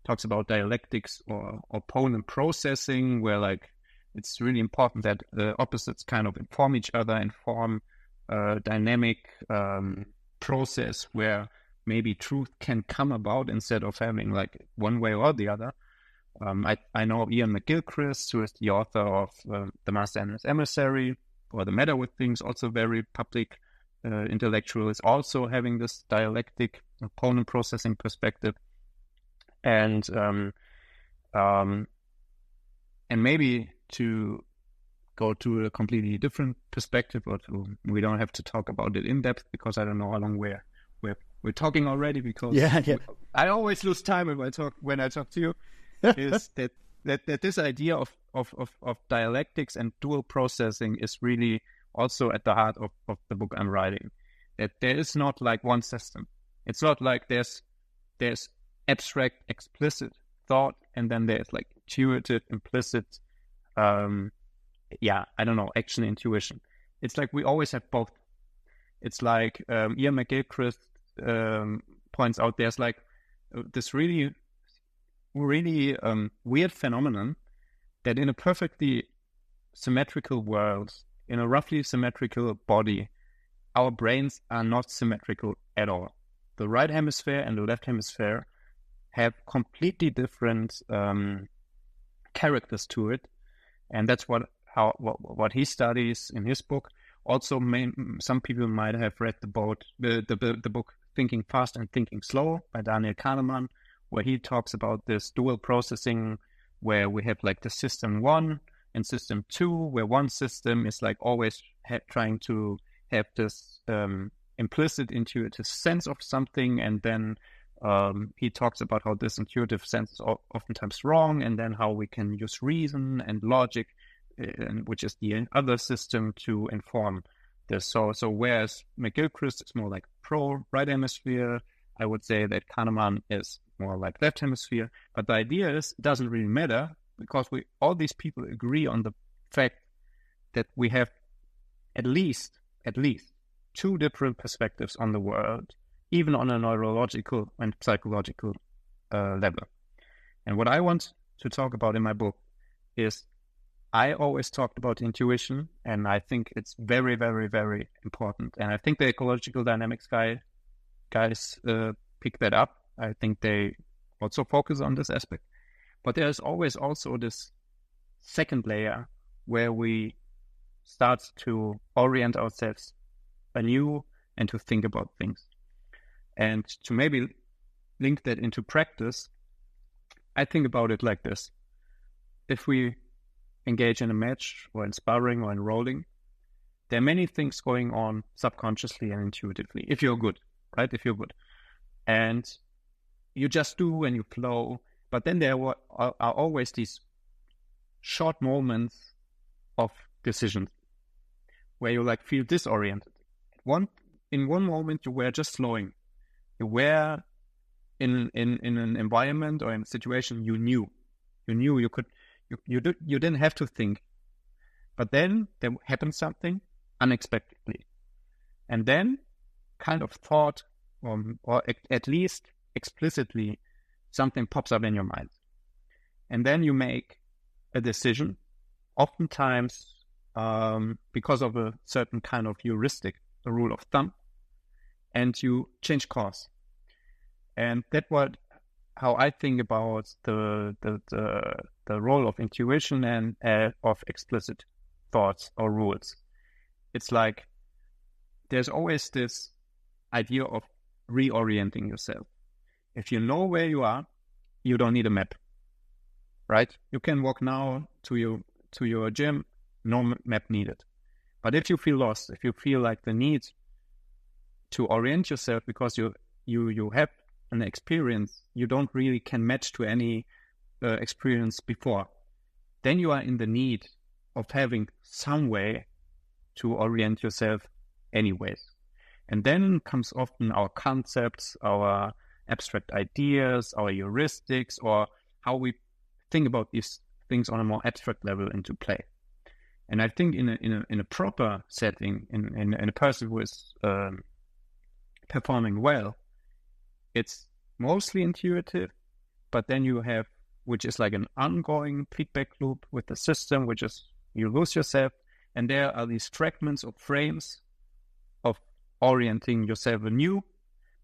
talks about dialectics or opponent processing, where like it's really important that the opposites kind of inform each other and form a dynamic process where maybe truth can come about instead of having like one way or the other. I know Ian McGilchrist, who is the author of The Master and His Emissary, or The Matter with Things, also very public intellectual, is also having this dialectic opponent processing perspective. And maybe to go to a completely different perspective, we don't have to talk about it in depth, because I don't know how long we're talking already, because I always lose time when I talk to you. Is that this idea of dialectics and dual processing is really also at the heart of the book I'm writing. That there is not like one system. It's not like there's abstract, explicit thought, and then there's like intuitive, implicit, action, intuition. It's like we always have both. It's like Ian McGilchrist points out, there's like this really weird phenomenon that in a perfectly symmetrical world, in a roughly symmetrical body, our brains are not symmetrical at all. The right hemisphere and the left hemisphere have completely different characters to it, and that's what he studies in his book. Also, some people might have read the book Thinking Fast and Thinking Slow by Daniel Kahneman, where he talks about this dual processing, where we have like the system 1 and system 2, where one system is like always trying to have this implicit intuitive sense of something, and then he talks about how this intuitive sense is oftentimes wrong, and then how we can use reason and logic, which is the other system, to inform this. So whereas McGilchrist is more like pro right hemisphere, I would say that Kahneman is more like left hemisphere. But the idea is, it doesn't really matter, because all these people agree on the fact that we have at least 2 different perspectives on the world, even on a neurological and psychological level. And what I want to talk about in my book is, I always talked about intuition, and I think it's very, very, very important. And I think the ecological dynamics guys pick that up. I think they also focus on this aspect. But there's always also this second layer where we start to orient ourselves anew and to think about things. And to maybe link that into practice, I think about it like this. If we engage in a match or in sparring or in rolling, there are many things going on subconsciously and intuitively, if you're good, right? If you're good. And you just do and you flow. But then there are always these short moments of decisions where you like feel disoriented. In one moment you were just flowing. You were in an environment or in a situation you knew you could. You didn't have to think, but then there happened something unexpectedly, and then kind of thought, or at least explicitly, something pops up in your mind, and then you make a decision, oftentimes because of a certain kind of heuristic, a rule of thumb, and you change course. And that's how I think about the role of intuition and of explicit thoughts or rules. It's like there's always this idea of reorienting yourself. If you know where you are, you don't need a map, right? You can walk now to your gym, no map needed. But if you feel lost, if you feel like the need to orient yourself because you have an experience you don't really can match to any experience before, then you are in the need of having some way to orient yourself anyways. And then comes often our concepts, our abstract ideas, our heuristics, or how we think about these things on a more abstract level into play. And I think in a proper setting, in a person who is performing well, it's mostly intuitive, but then you have, which is like an ongoing feedback loop with the system, which is you lose yourself, and there are these fragments of frames of orienting yourself anew,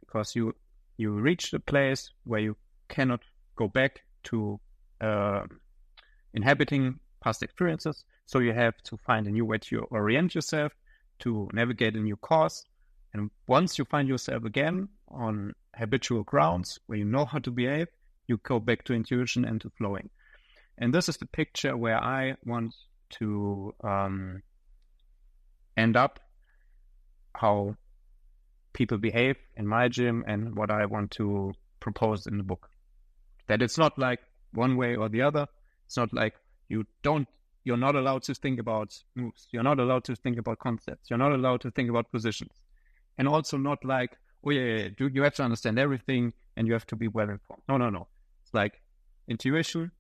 because you reach the place where you cannot go back to inhabiting past experiences. So you have to find a new way to orient yourself, to navigate a new course. And once you find yourself again on habitual grounds where you know how to behave, you go back to intuition and to flowing. And this is the picture where I want to end up, how people behave in my gym, and what I want to propose in the book. That it's not like one way or the other. It's not like you're not allowed to think about moves. You're not allowed to think about concepts. You're not allowed to think about positions. And also not like, oh yeah, you have to understand everything and you have to be well informed. No. It's like intuition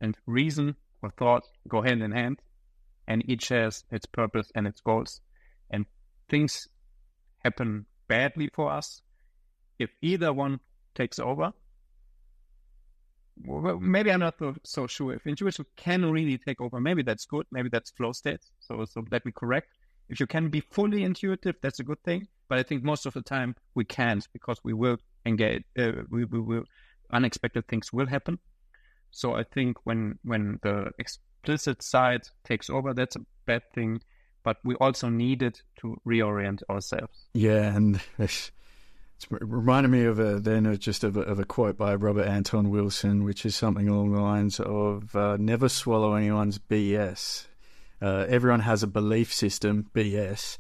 and reason or thought go hand in hand, and each has its purpose and its goals. And things happen badly for us if either one takes over. Well, maybe I'm not so sure. If intuition can really take over, maybe that's good. Maybe that's flow states. So let me correct. If you can be fully intuitive, that's a good thing. But I think most of the time we can't, because we will engage. We will unexpected things will happen. So I think when the explicit side takes over, that's a bad thing. But we also need it to reorient ourselves. Yeah, and it's reminded me of a quote by Robert Anton Wilson, which is something along the lines of never swallow anyone's BS. Everyone has a belief system, BS,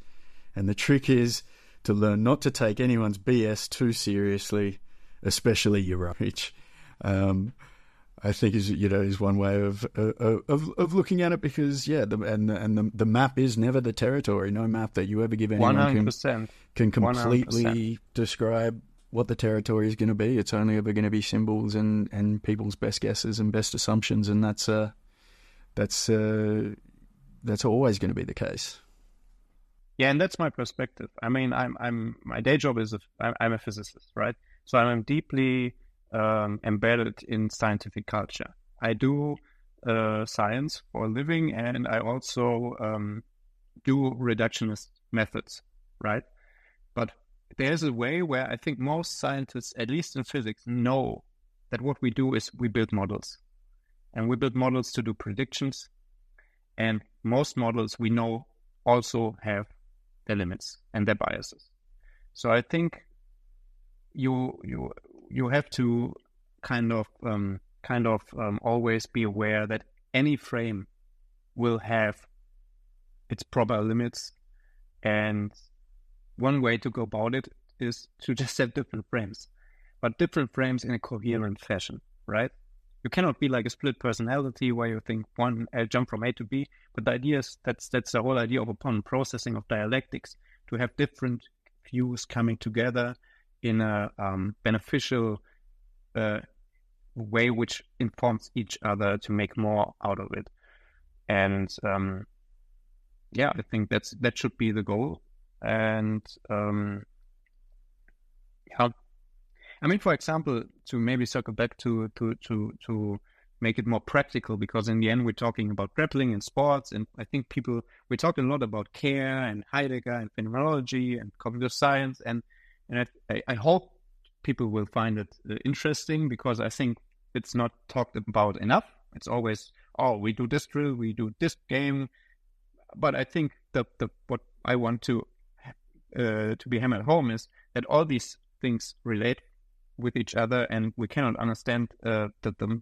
and the trick is to learn not to take anyone's BS too seriously, especially your own. Which I think is one way of looking at it, because the map is never the territory. No map that you ever give anyone 100%. can completely 100%. describe what the territory is going to be. It's only ever going to be symbols and people's best guesses and best assumptions, and that's always going to be the case. Yeah, and that's my perspective. I mean, I'm my day job is I'm a physicist, right? So I'm deeply embedded in scientific culture. I do science for a living, and I also do reductionist methods, right? But there's a way where I think most scientists, at least in physics, know that what we do is we build models. And we build models to do predictions. And most models we know also have their limits and their biases. So I think you have to kind of always be aware that any frame will have its proper limits, and one way to go about it is to just have different frames, but different frames in a coherent fashion, right? You cannot be like a split personality where you think one jump from A to B, but the idea is that's the whole idea of upon processing of dialectics, to have different views coming together in a beneficial way which informs each other to make more out of it. And I think that should be the goal. And I mean, for example, to maybe circle back to make it more practical, because in the end we're talking about grappling and sports, and I think we talk a lot about care and Heidegger and phenomenology and cognitive science, and I hope people will find it interesting, because I think it's not talked about enough. It's always, we do this drill, we do this game, but I think the what I want to be hammered home is that all these things relate with each other, and we cannot understand the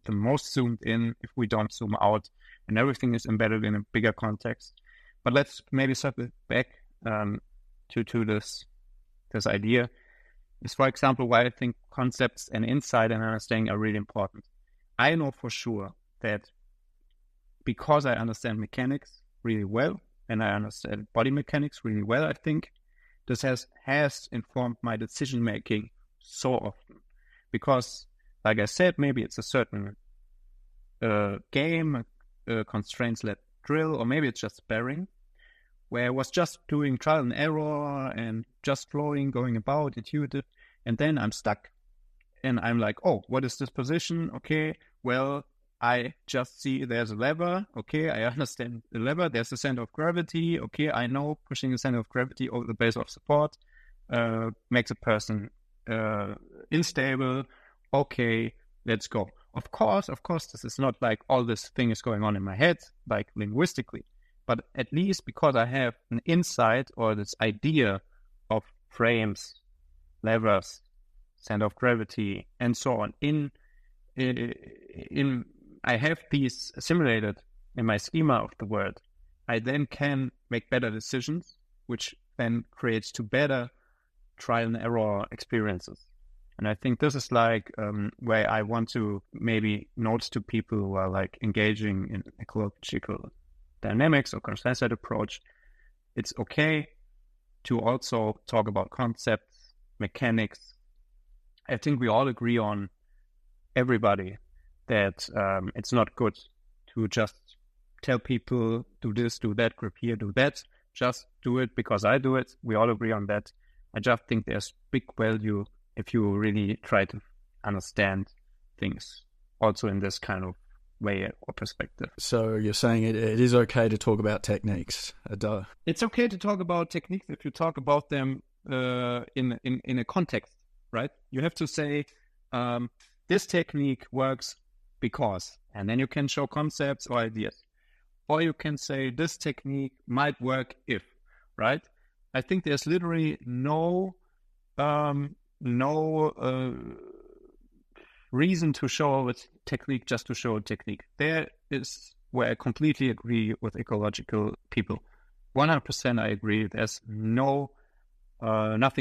most zoomed in if we don't zoom out, and everything is embedded in a bigger context. But let's maybe circle back to this idea. Is, for example, why I think concepts and insight and understanding are really important. I know for sure that because I understand mechanics really well, and I understand body mechanics really well, I think this has informed my decision making so often. Because, like I said, maybe it's a certain game, constraints-led drill, or maybe it's just sparring, where I was just doing trial and error and just flowing, going about, intuitive, and then I'm stuck. And I'm like, oh, what is this position? Okay, well, I just see there's a lever. Okay, I understand the lever. There's a center of gravity. Okay, I know pushing the center of gravity over the base of support makes a person unstable. Okay, let's go. Of course, this is not like all this thing is going on in my head, like linguistically, but at least because I have an insight or this idea of frames, levers, center of gravity, and so on. I have these simulated in my schema of the word. I then can make better decisions, which then creates to better trial and error experiences. And I think this is like where I want to maybe note to people who are like engaging in ecological dynamics or consensus approach. It's okay to also talk about concepts, mechanics. I think we all agree on, everybody, that it's not good to just tell people, do this, do that, grip here, do that. Just do it because I do it. We all agree on that. I just think there's big value if you really try to understand things also in this kind of way or perspective. So you're saying it is okay to talk about techniques? It's okay to talk about techniques if you talk about them in a context, right? You have to say, this technique works because, and then you can show concepts or ideas. Or you can say, this technique might work if, right? I think there's literally no reason to show a technique just to show a technique. There is where I completely agree with ecological people. 100% I agree. There's nothing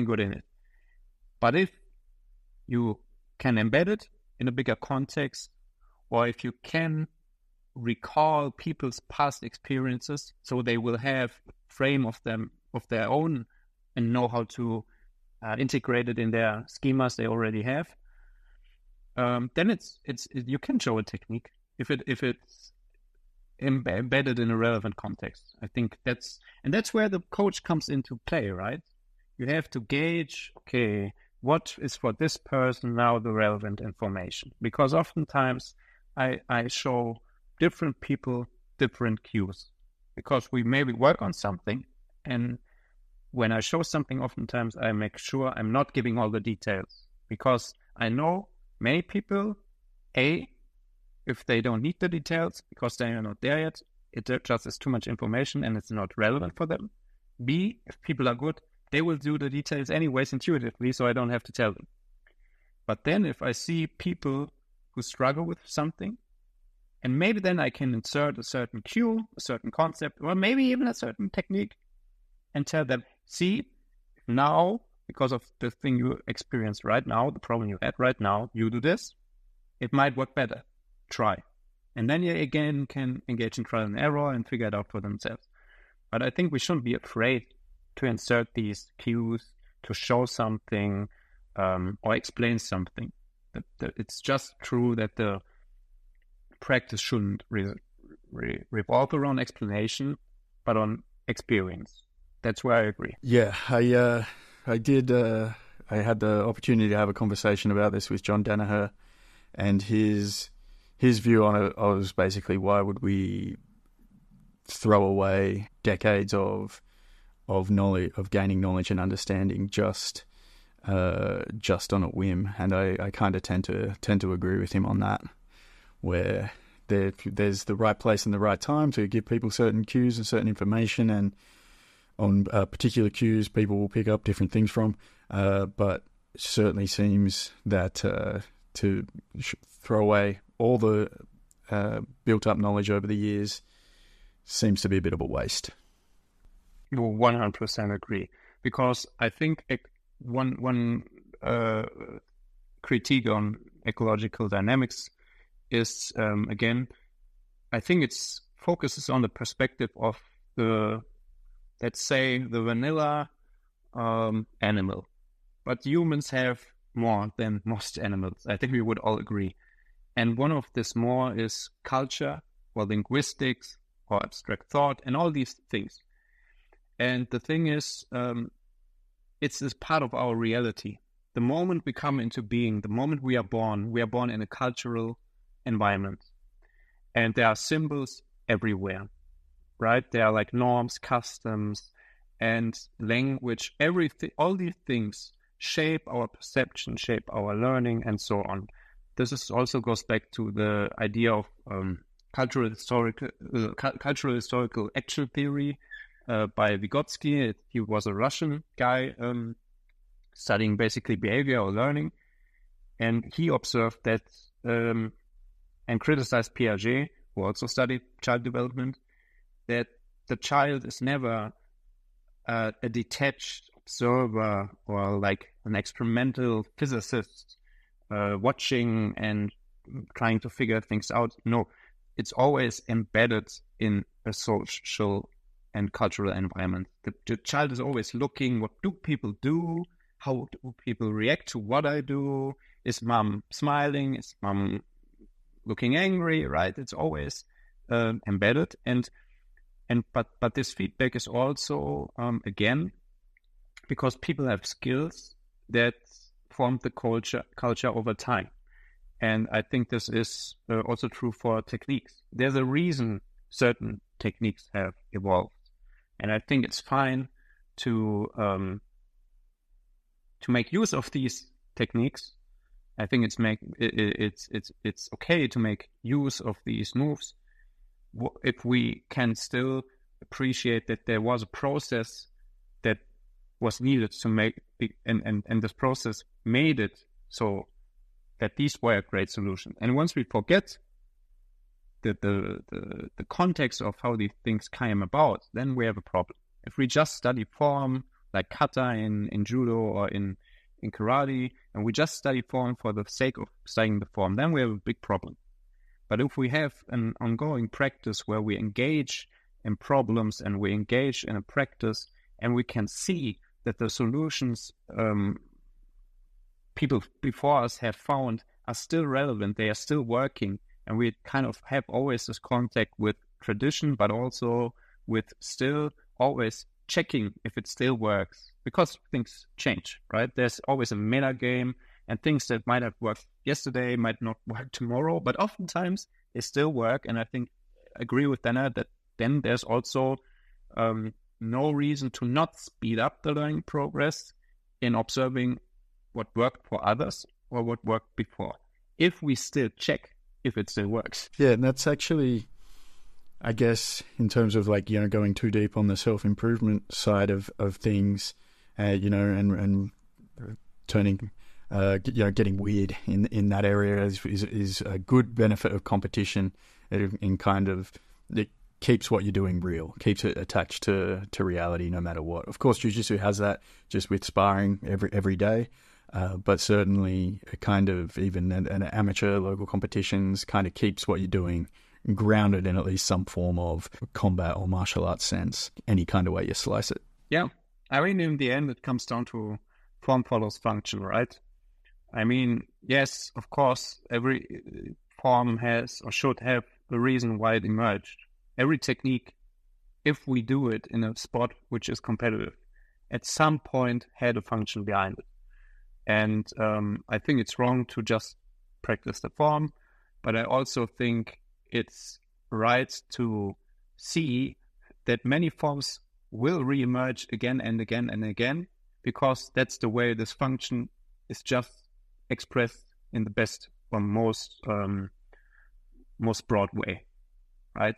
good in it. But if you can embed it in a bigger context, or if you can recall people's past experiences, so they will have frame of their own and know how to integrate it in their schemas they already have, then it's you can show a technique if it's embedded in a relevant context. I think that's where the coach comes into play, right? You have to gauge, okay, what is for this person now the relevant information? Because oftentimes I show different people different cues, because we maybe work on something, and when I show something, oftentimes I make sure I'm not giving all the details, because I know many people, A, if they don't need the details because they are not there yet, it just is too much information and it's not relevant for them. B, if people are good, they will do the details anyways intuitively, so I don't have to tell them. But then if I see people who struggle with something, and maybe then I can insert a certain cue, a certain concept, or maybe even a certain technique, and tell them, see, now, because of the thing you experienced right now, the problem you had right now, you do this, it might work better. Try. And then you again can engage in trial and error and figure it out for themselves. But I think we shouldn't be afraid to insert these cues, to show something, or explain something. It's just true that the practice shouldn't revolve around explanation, but on experience. That's where I agree. Yeah, I had the opportunity to have a conversation about this with John Danaher, and his view on it was basically, why would we throw away decades of knowledge, of gaining knowledge and understanding just on a whim? And I kind of tend to agree with him on that, where there's the right place and the right time to give people certain cues and certain information, and on particular cues people will pick up different things from, but it certainly seems that to throw away all the built up knowledge over the years seems to be a bit of a waste. You 100% agree, because I think one critique on ecological dynamics is, again, I think it's focuses on the perspective of the, let's say, the vanilla animal. But humans have more than most animals. I think we would all agree. And one of this more is culture or linguistics or abstract thought and all these things. And the thing is, it's this part of our reality. The moment we come into being, the moment we are born in a cultural environment. And there are symbols everywhere, right? There are like norms, customs, and language. Everything, all these things shape our perception, shape our learning, and so on. This also goes back to the idea of cultural historical action theory by Vygotsky. He was a Russian guy studying basically behavior or learning, and he observed that and criticized Piaget, who also studied child development, that the child is never a detached observer or like an experimental physicist watching and trying to figure things out. No, it's always embedded in a social and cultural environment. The child is always looking, what do people do? How do people react to what I do? Is mom smiling? Is mom looking angry? Right? It's always embedded. But this feedback is also again because people have skills that form the culture over time. And I think this is also true for techniques. There's a reason certain techniques have evolved. And I think it's fine to make use of these techniques. I think it's okay to make use of these moves if we can still appreciate that there was a process that was needed to make and this process made it so that these were a great solution. And once we forget the context of how these things came about, then we have a problem. If we just study form, like kata in judo or in karate, and we just study form for the sake of studying the form, then we have a big problem. But if we have an ongoing practice where we engage in problems and we engage in a practice and we can see that the solutions people before us have found are still relevant, they are still working, and we kind of have always this contact with tradition, but also with still always checking if it still works, because things change, right? There's always a meta game, and things that might have worked yesterday might not work tomorrow, but oftentimes they still work. And I think I agree with Dana that then there's also no reason to not speed up the learning progress in observing what worked for others or what worked before, if we still check if it still works. Yeah, and that's actually, I guess, in terms of like, going too deep on the self-improvement side of things, and turning, getting weird in that area is a good benefit of competition in kind of, it keeps what you're doing real, keeps it attached to reality no matter what. Of course, Jiu-Jitsu has that just with sparring every day. But certainly kind of even an amateur local competitions kind of keeps what you're doing grounded in at least some form of combat or martial arts sense, any kind of way you slice it. Yeah. I mean, in the end, it comes down to form follows function, right? I mean, yes, of course, every form has or should have a reason why it emerged. Every technique, if we do it in a sport which is competitive, at some point had a function behind it. And I think it's wrong to just practice the form, but I also think it's right to see that many forms will reemerge again and again and again, because that's the way this function is just expressed in the best or most broad way, right?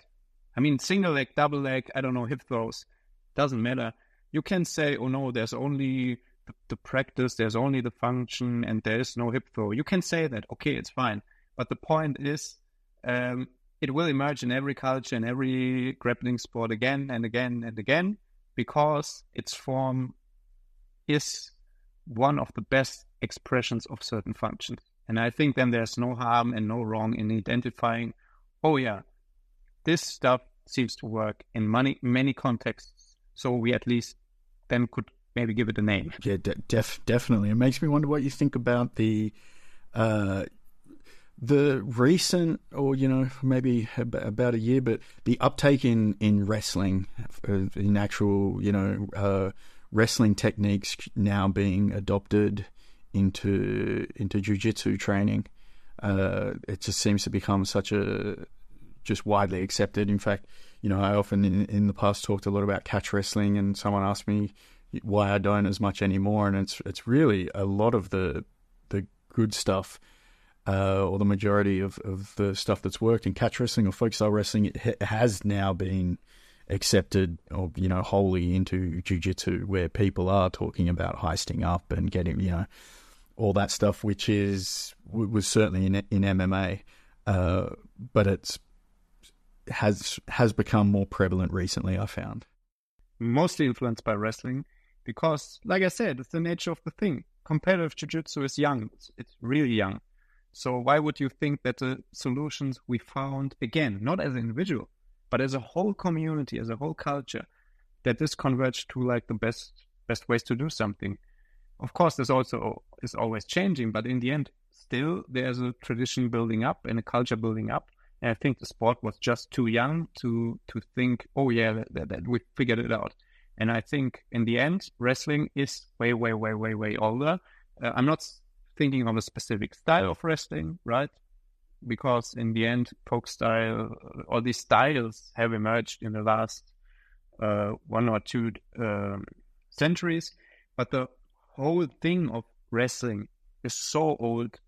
I mean, single leg, double leg, I don't know, hip throws, doesn't matter. You can say, oh no, there's only the practice, there's only the function, and there is no hip throw. You can say that, okay, it's fine. But the point is, it will emerge in every culture, in every grappling sport again and again and again, because its form is one of the best expressions of certain functions. And I think then there's no harm and no wrong in identifying, oh yeah, this stuff seems to work in many contexts, so we at least then could maybe give it a name. Yeah, definitely. It makes me wonder what you think about the The recent, or maybe about a year, but the uptake in wrestling, in actual wrestling techniques now being adopted into jiu-jitsu training, it just seems to become just widely accepted. In fact, I often in the past talked a lot about catch wrestling, and someone asked me why I don't as much anymore, and it's really a lot of the good stuff. Or the majority of the stuff that's worked in catch wrestling or folk style wrestling, it has now been accepted, or wholly into jiu-jitsu, where people are talking about heisting up and getting all that stuff, which was certainly in MMA, but it's has become more prevalent recently, I found. Mostly influenced by wrestling, because, like I said, it's the nature of the thing. Competitive jiu-jitsu is young; it's really young. So why would you think that the solutions we found, again, not as an individual, but as a whole community, as a whole culture, that this converged to like the best ways to do something? Of course, this also is always changing, but in the end, still there's a tradition building up and a culture building up. And I think the sport was just too young to think, oh yeah, that we figured it out. And I think in the end, wrestling is way older. I'm not thinking of a specific style of wrestling, right? Because in the end, folk style, all these styles have emerged in the last 1 or 2 centuries. But the whole thing of wrestling is so old,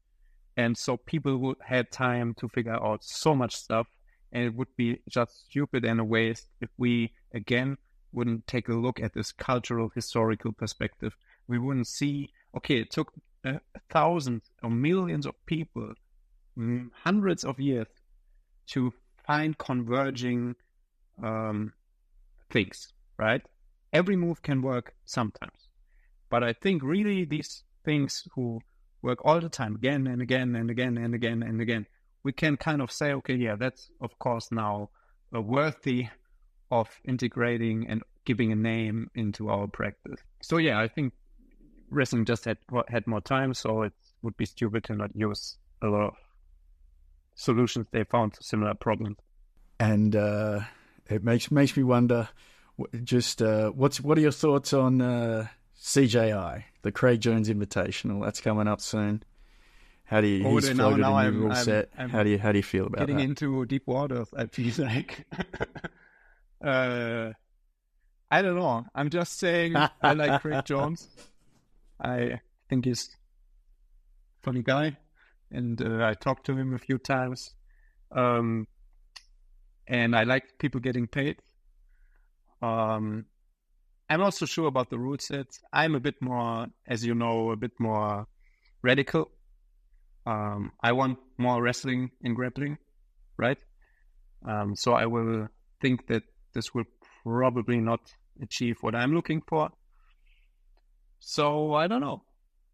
and so people would have time to figure out so much stuff, and it would be just stupid and a waste if we, again, wouldn't take a look at this cultural, historical perspective. We wouldn't see, okay, it took thousands or millions of people, hundreds of years to find converging things, right? Every move can work sometimes. But I think really these things who work all the time, again and again and again and again and again, we can kind of say, okay, yeah, that's of course now worthy of integrating and giving a name into our practice. So yeah, I think wrestling just had more time, so it would be stupid to not use a lot of solutions they found to similar problems. And it makes me wonder, just what are your thoughts on CJI, the Craig Jones Invitational? That's coming up soon. How do you? He's floated a new rule set. How do you feel about getting that? Into deep waters, I feel like. I don't know. I'm just saying I like Craig Jones. I think he's a funny guy, and I talked to him a few times. And I like people getting paid. I'm not so sure about the rule sets. I'm a bit more, as you know, a bit more radical. I want more wrestling in grappling, right? So I will think that this will probably not achieve what I'm looking for. So I don't know.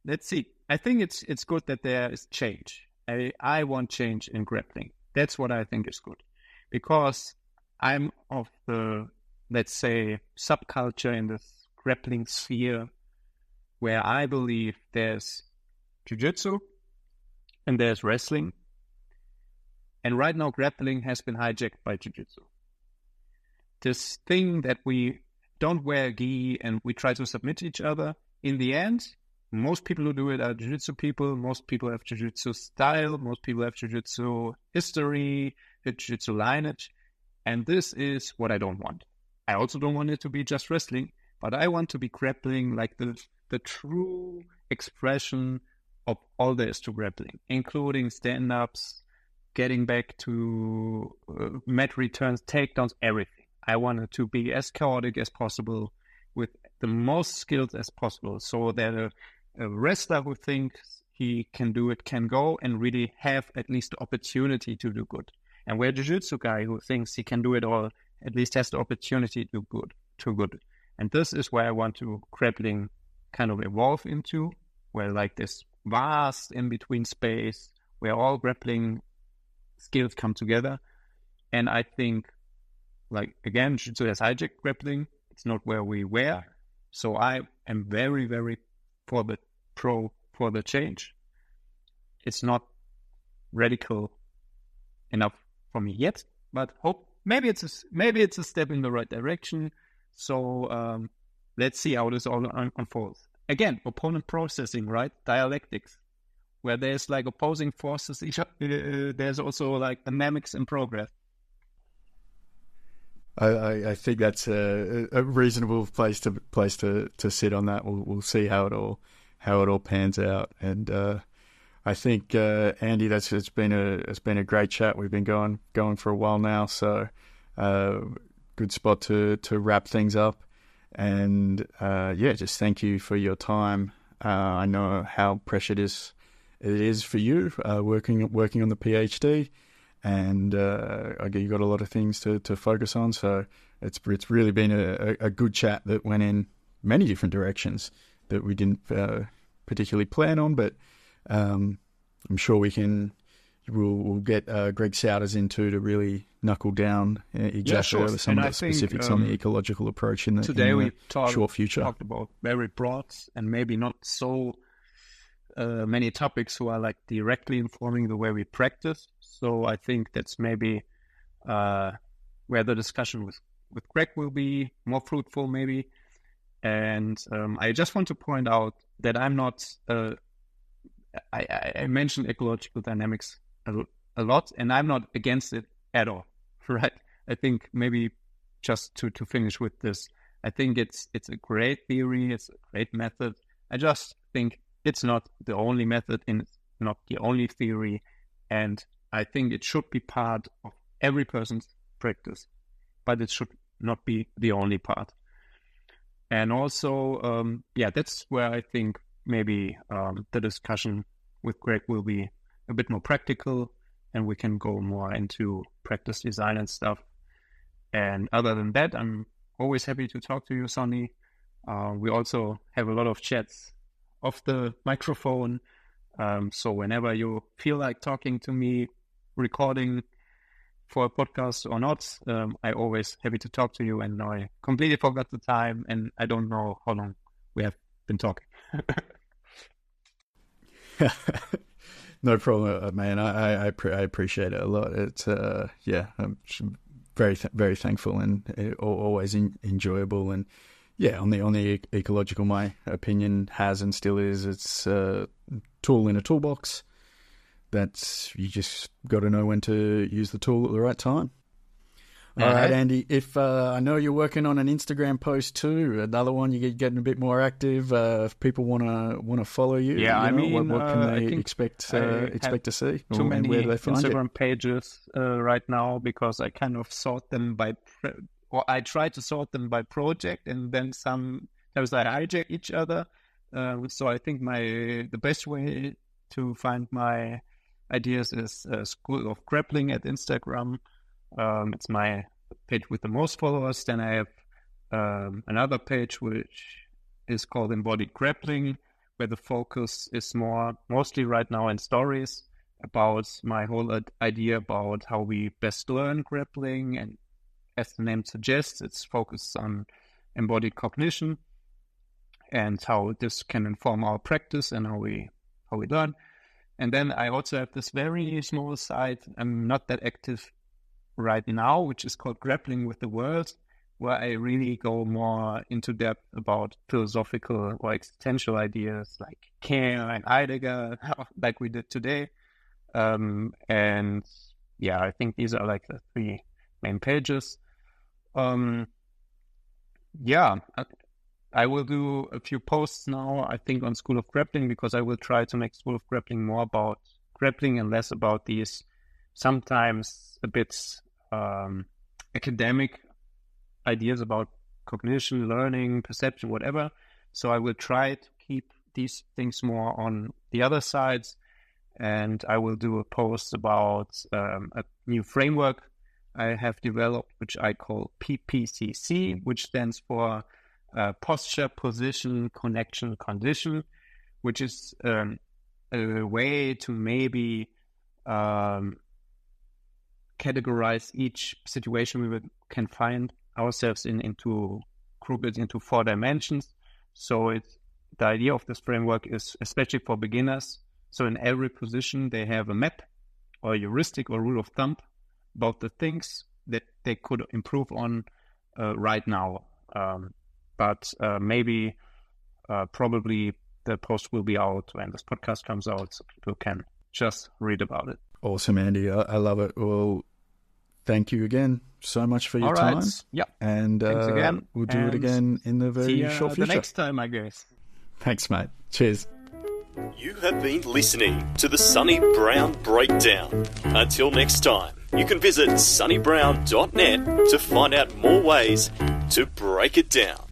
Let's see. I think it's good that there is change. I want change in grappling. That's what I think is good, because I'm of the, let's say, subculture in this grappling sphere where I believe there's jiu-jitsu and there's wrestling. And right now grappling has been hijacked by jiu-jitsu. This thing that we don't wear gi and we try to submit each other. In the end, most people who do it are jiu-jitsu people. Most people have jiu-jitsu style. Most people have jiu-jitsu history, jiu-jitsu lineage. And this is what I don't want. I also don't want it to be just wrestling, but I want to be grappling like the true expression of all there is to grappling, including stand-ups, getting back to mat returns, takedowns, everything. I want it to be as chaotic as possible with the most skills as possible, so that a wrestler who thinks he can do it can go and really have at least the opportunity to do good. And where a jiu-jitsu guy who thinks he can do it all at least has the opportunity to do good. And this is where I want to grappling kind of evolve into, where like this vast in-between space where all grappling skills come together. And I think, like, again, jiu-jitsu has hijacked grappling. It's not where we were. So I am very, very for the change. It's not radical enough for me yet, but hope maybe it's a step in the right direction. So let's see how this all unfolds. Again, opponent processing, right? Dialectics, where there's like opposing forces. There's also like dynamics in progress. I think that's a reasonable place to sit on that. We'll see how it all pans out. And I think Andy, it's been a great chat. We've been going for a while now, so good spot to wrap things up. And just thank you for your time. I know how pressured it is for you working on the PhD. And you got a lot of things to focus on, so it's really been a good chat that went in many different directions that we didn't particularly plan on, but I'm sure we'll get Greg Souders in too to really knuckle down exactly some of the specifics on the ecological approach in the short future. Talked about very broad and maybe not so many topics who are like directly informing the way we practice. So I think that's maybe where the discussion with Greg will be more fruitful, maybe. And I just want to point out that I'm not. I mentioned ecological dynamics a lot, and I'm not against it at all. Right? I think maybe just to finish with this, I think it's a great theory. It's a great method. I just think it's not the only method and it's not the only theory. And I think it should be part of every person's practice, but it should not be the only part. And also, that's where I think maybe the discussion with Greg will be a bit more practical and we can go more into practice design and stuff. And other than that, I'm always happy to talk to you, Sonny. We also have a lot of chats off the microphone. So whenever you feel like talking to me, recording for a podcast or not, I always happy to talk to you. And now I completely forgot the time and I don't know how long we have been talking. No problem, man. I appreciate it a lot. It's I'm very very thankful and always enjoyable. And on the ecological, my opinion has and still is it's a tool in a toolbox. That's you just got to know when to use the tool at the right time. All right, Andy. If I know you're working on an Instagram post too, another one you're getting a bit more active. If people want to follow you, what can they expect to see? Too many where do they find Instagram it? pages right now because I kind of sort them I try to sort them by project, and then sometimes I hijack each other. So I think the best way to find my ideas is School of Grappling at Instagram. It's my page with the most followers. Then I have another page which is called Embodied Grappling, where the focus is mostly right now in stories about my whole idea about how we best learn grappling. And as the name suggests, it's focused on embodied cognition and how this can inform our practice and how we learn. And then I also have this very small site. I'm not that active right now, which is called Grappling with the World, where I really go more into depth about philosophical or existential ideas like Care and Heidegger, like we did today. And I think these are like the three main pages. I will do a few posts now, I think, on School of Grappling, because I will try to make School of Grappling more about grappling and less about these sometimes a bit academic ideas about cognition, learning, perception, whatever. So I will try to keep these things more on the other sides, and I will do a post about a new framework I have developed, which I call PPCC, which stands for posture, position, connection, condition, which is a way to maybe categorize each situation we can find ourselves into group it into 4 dimensions. So the idea of this framework is especially for beginners. So in every position they have a map, or heuristic or rule of thumb about the things that they could improve on right now. But maybe, probably the post will be out when this podcast comes out, so people can just read about it. Awesome, Andy. I love it. Well, thank you again so much for your time. Yeah. And thanks again. We'll do it again in the very short future. The next time, I guess. Thanks, mate. Cheers. You have been listening to the Sonny Brown Breakdown. Until next time, you can visit sonnybrown.net to find out more ways to break it down.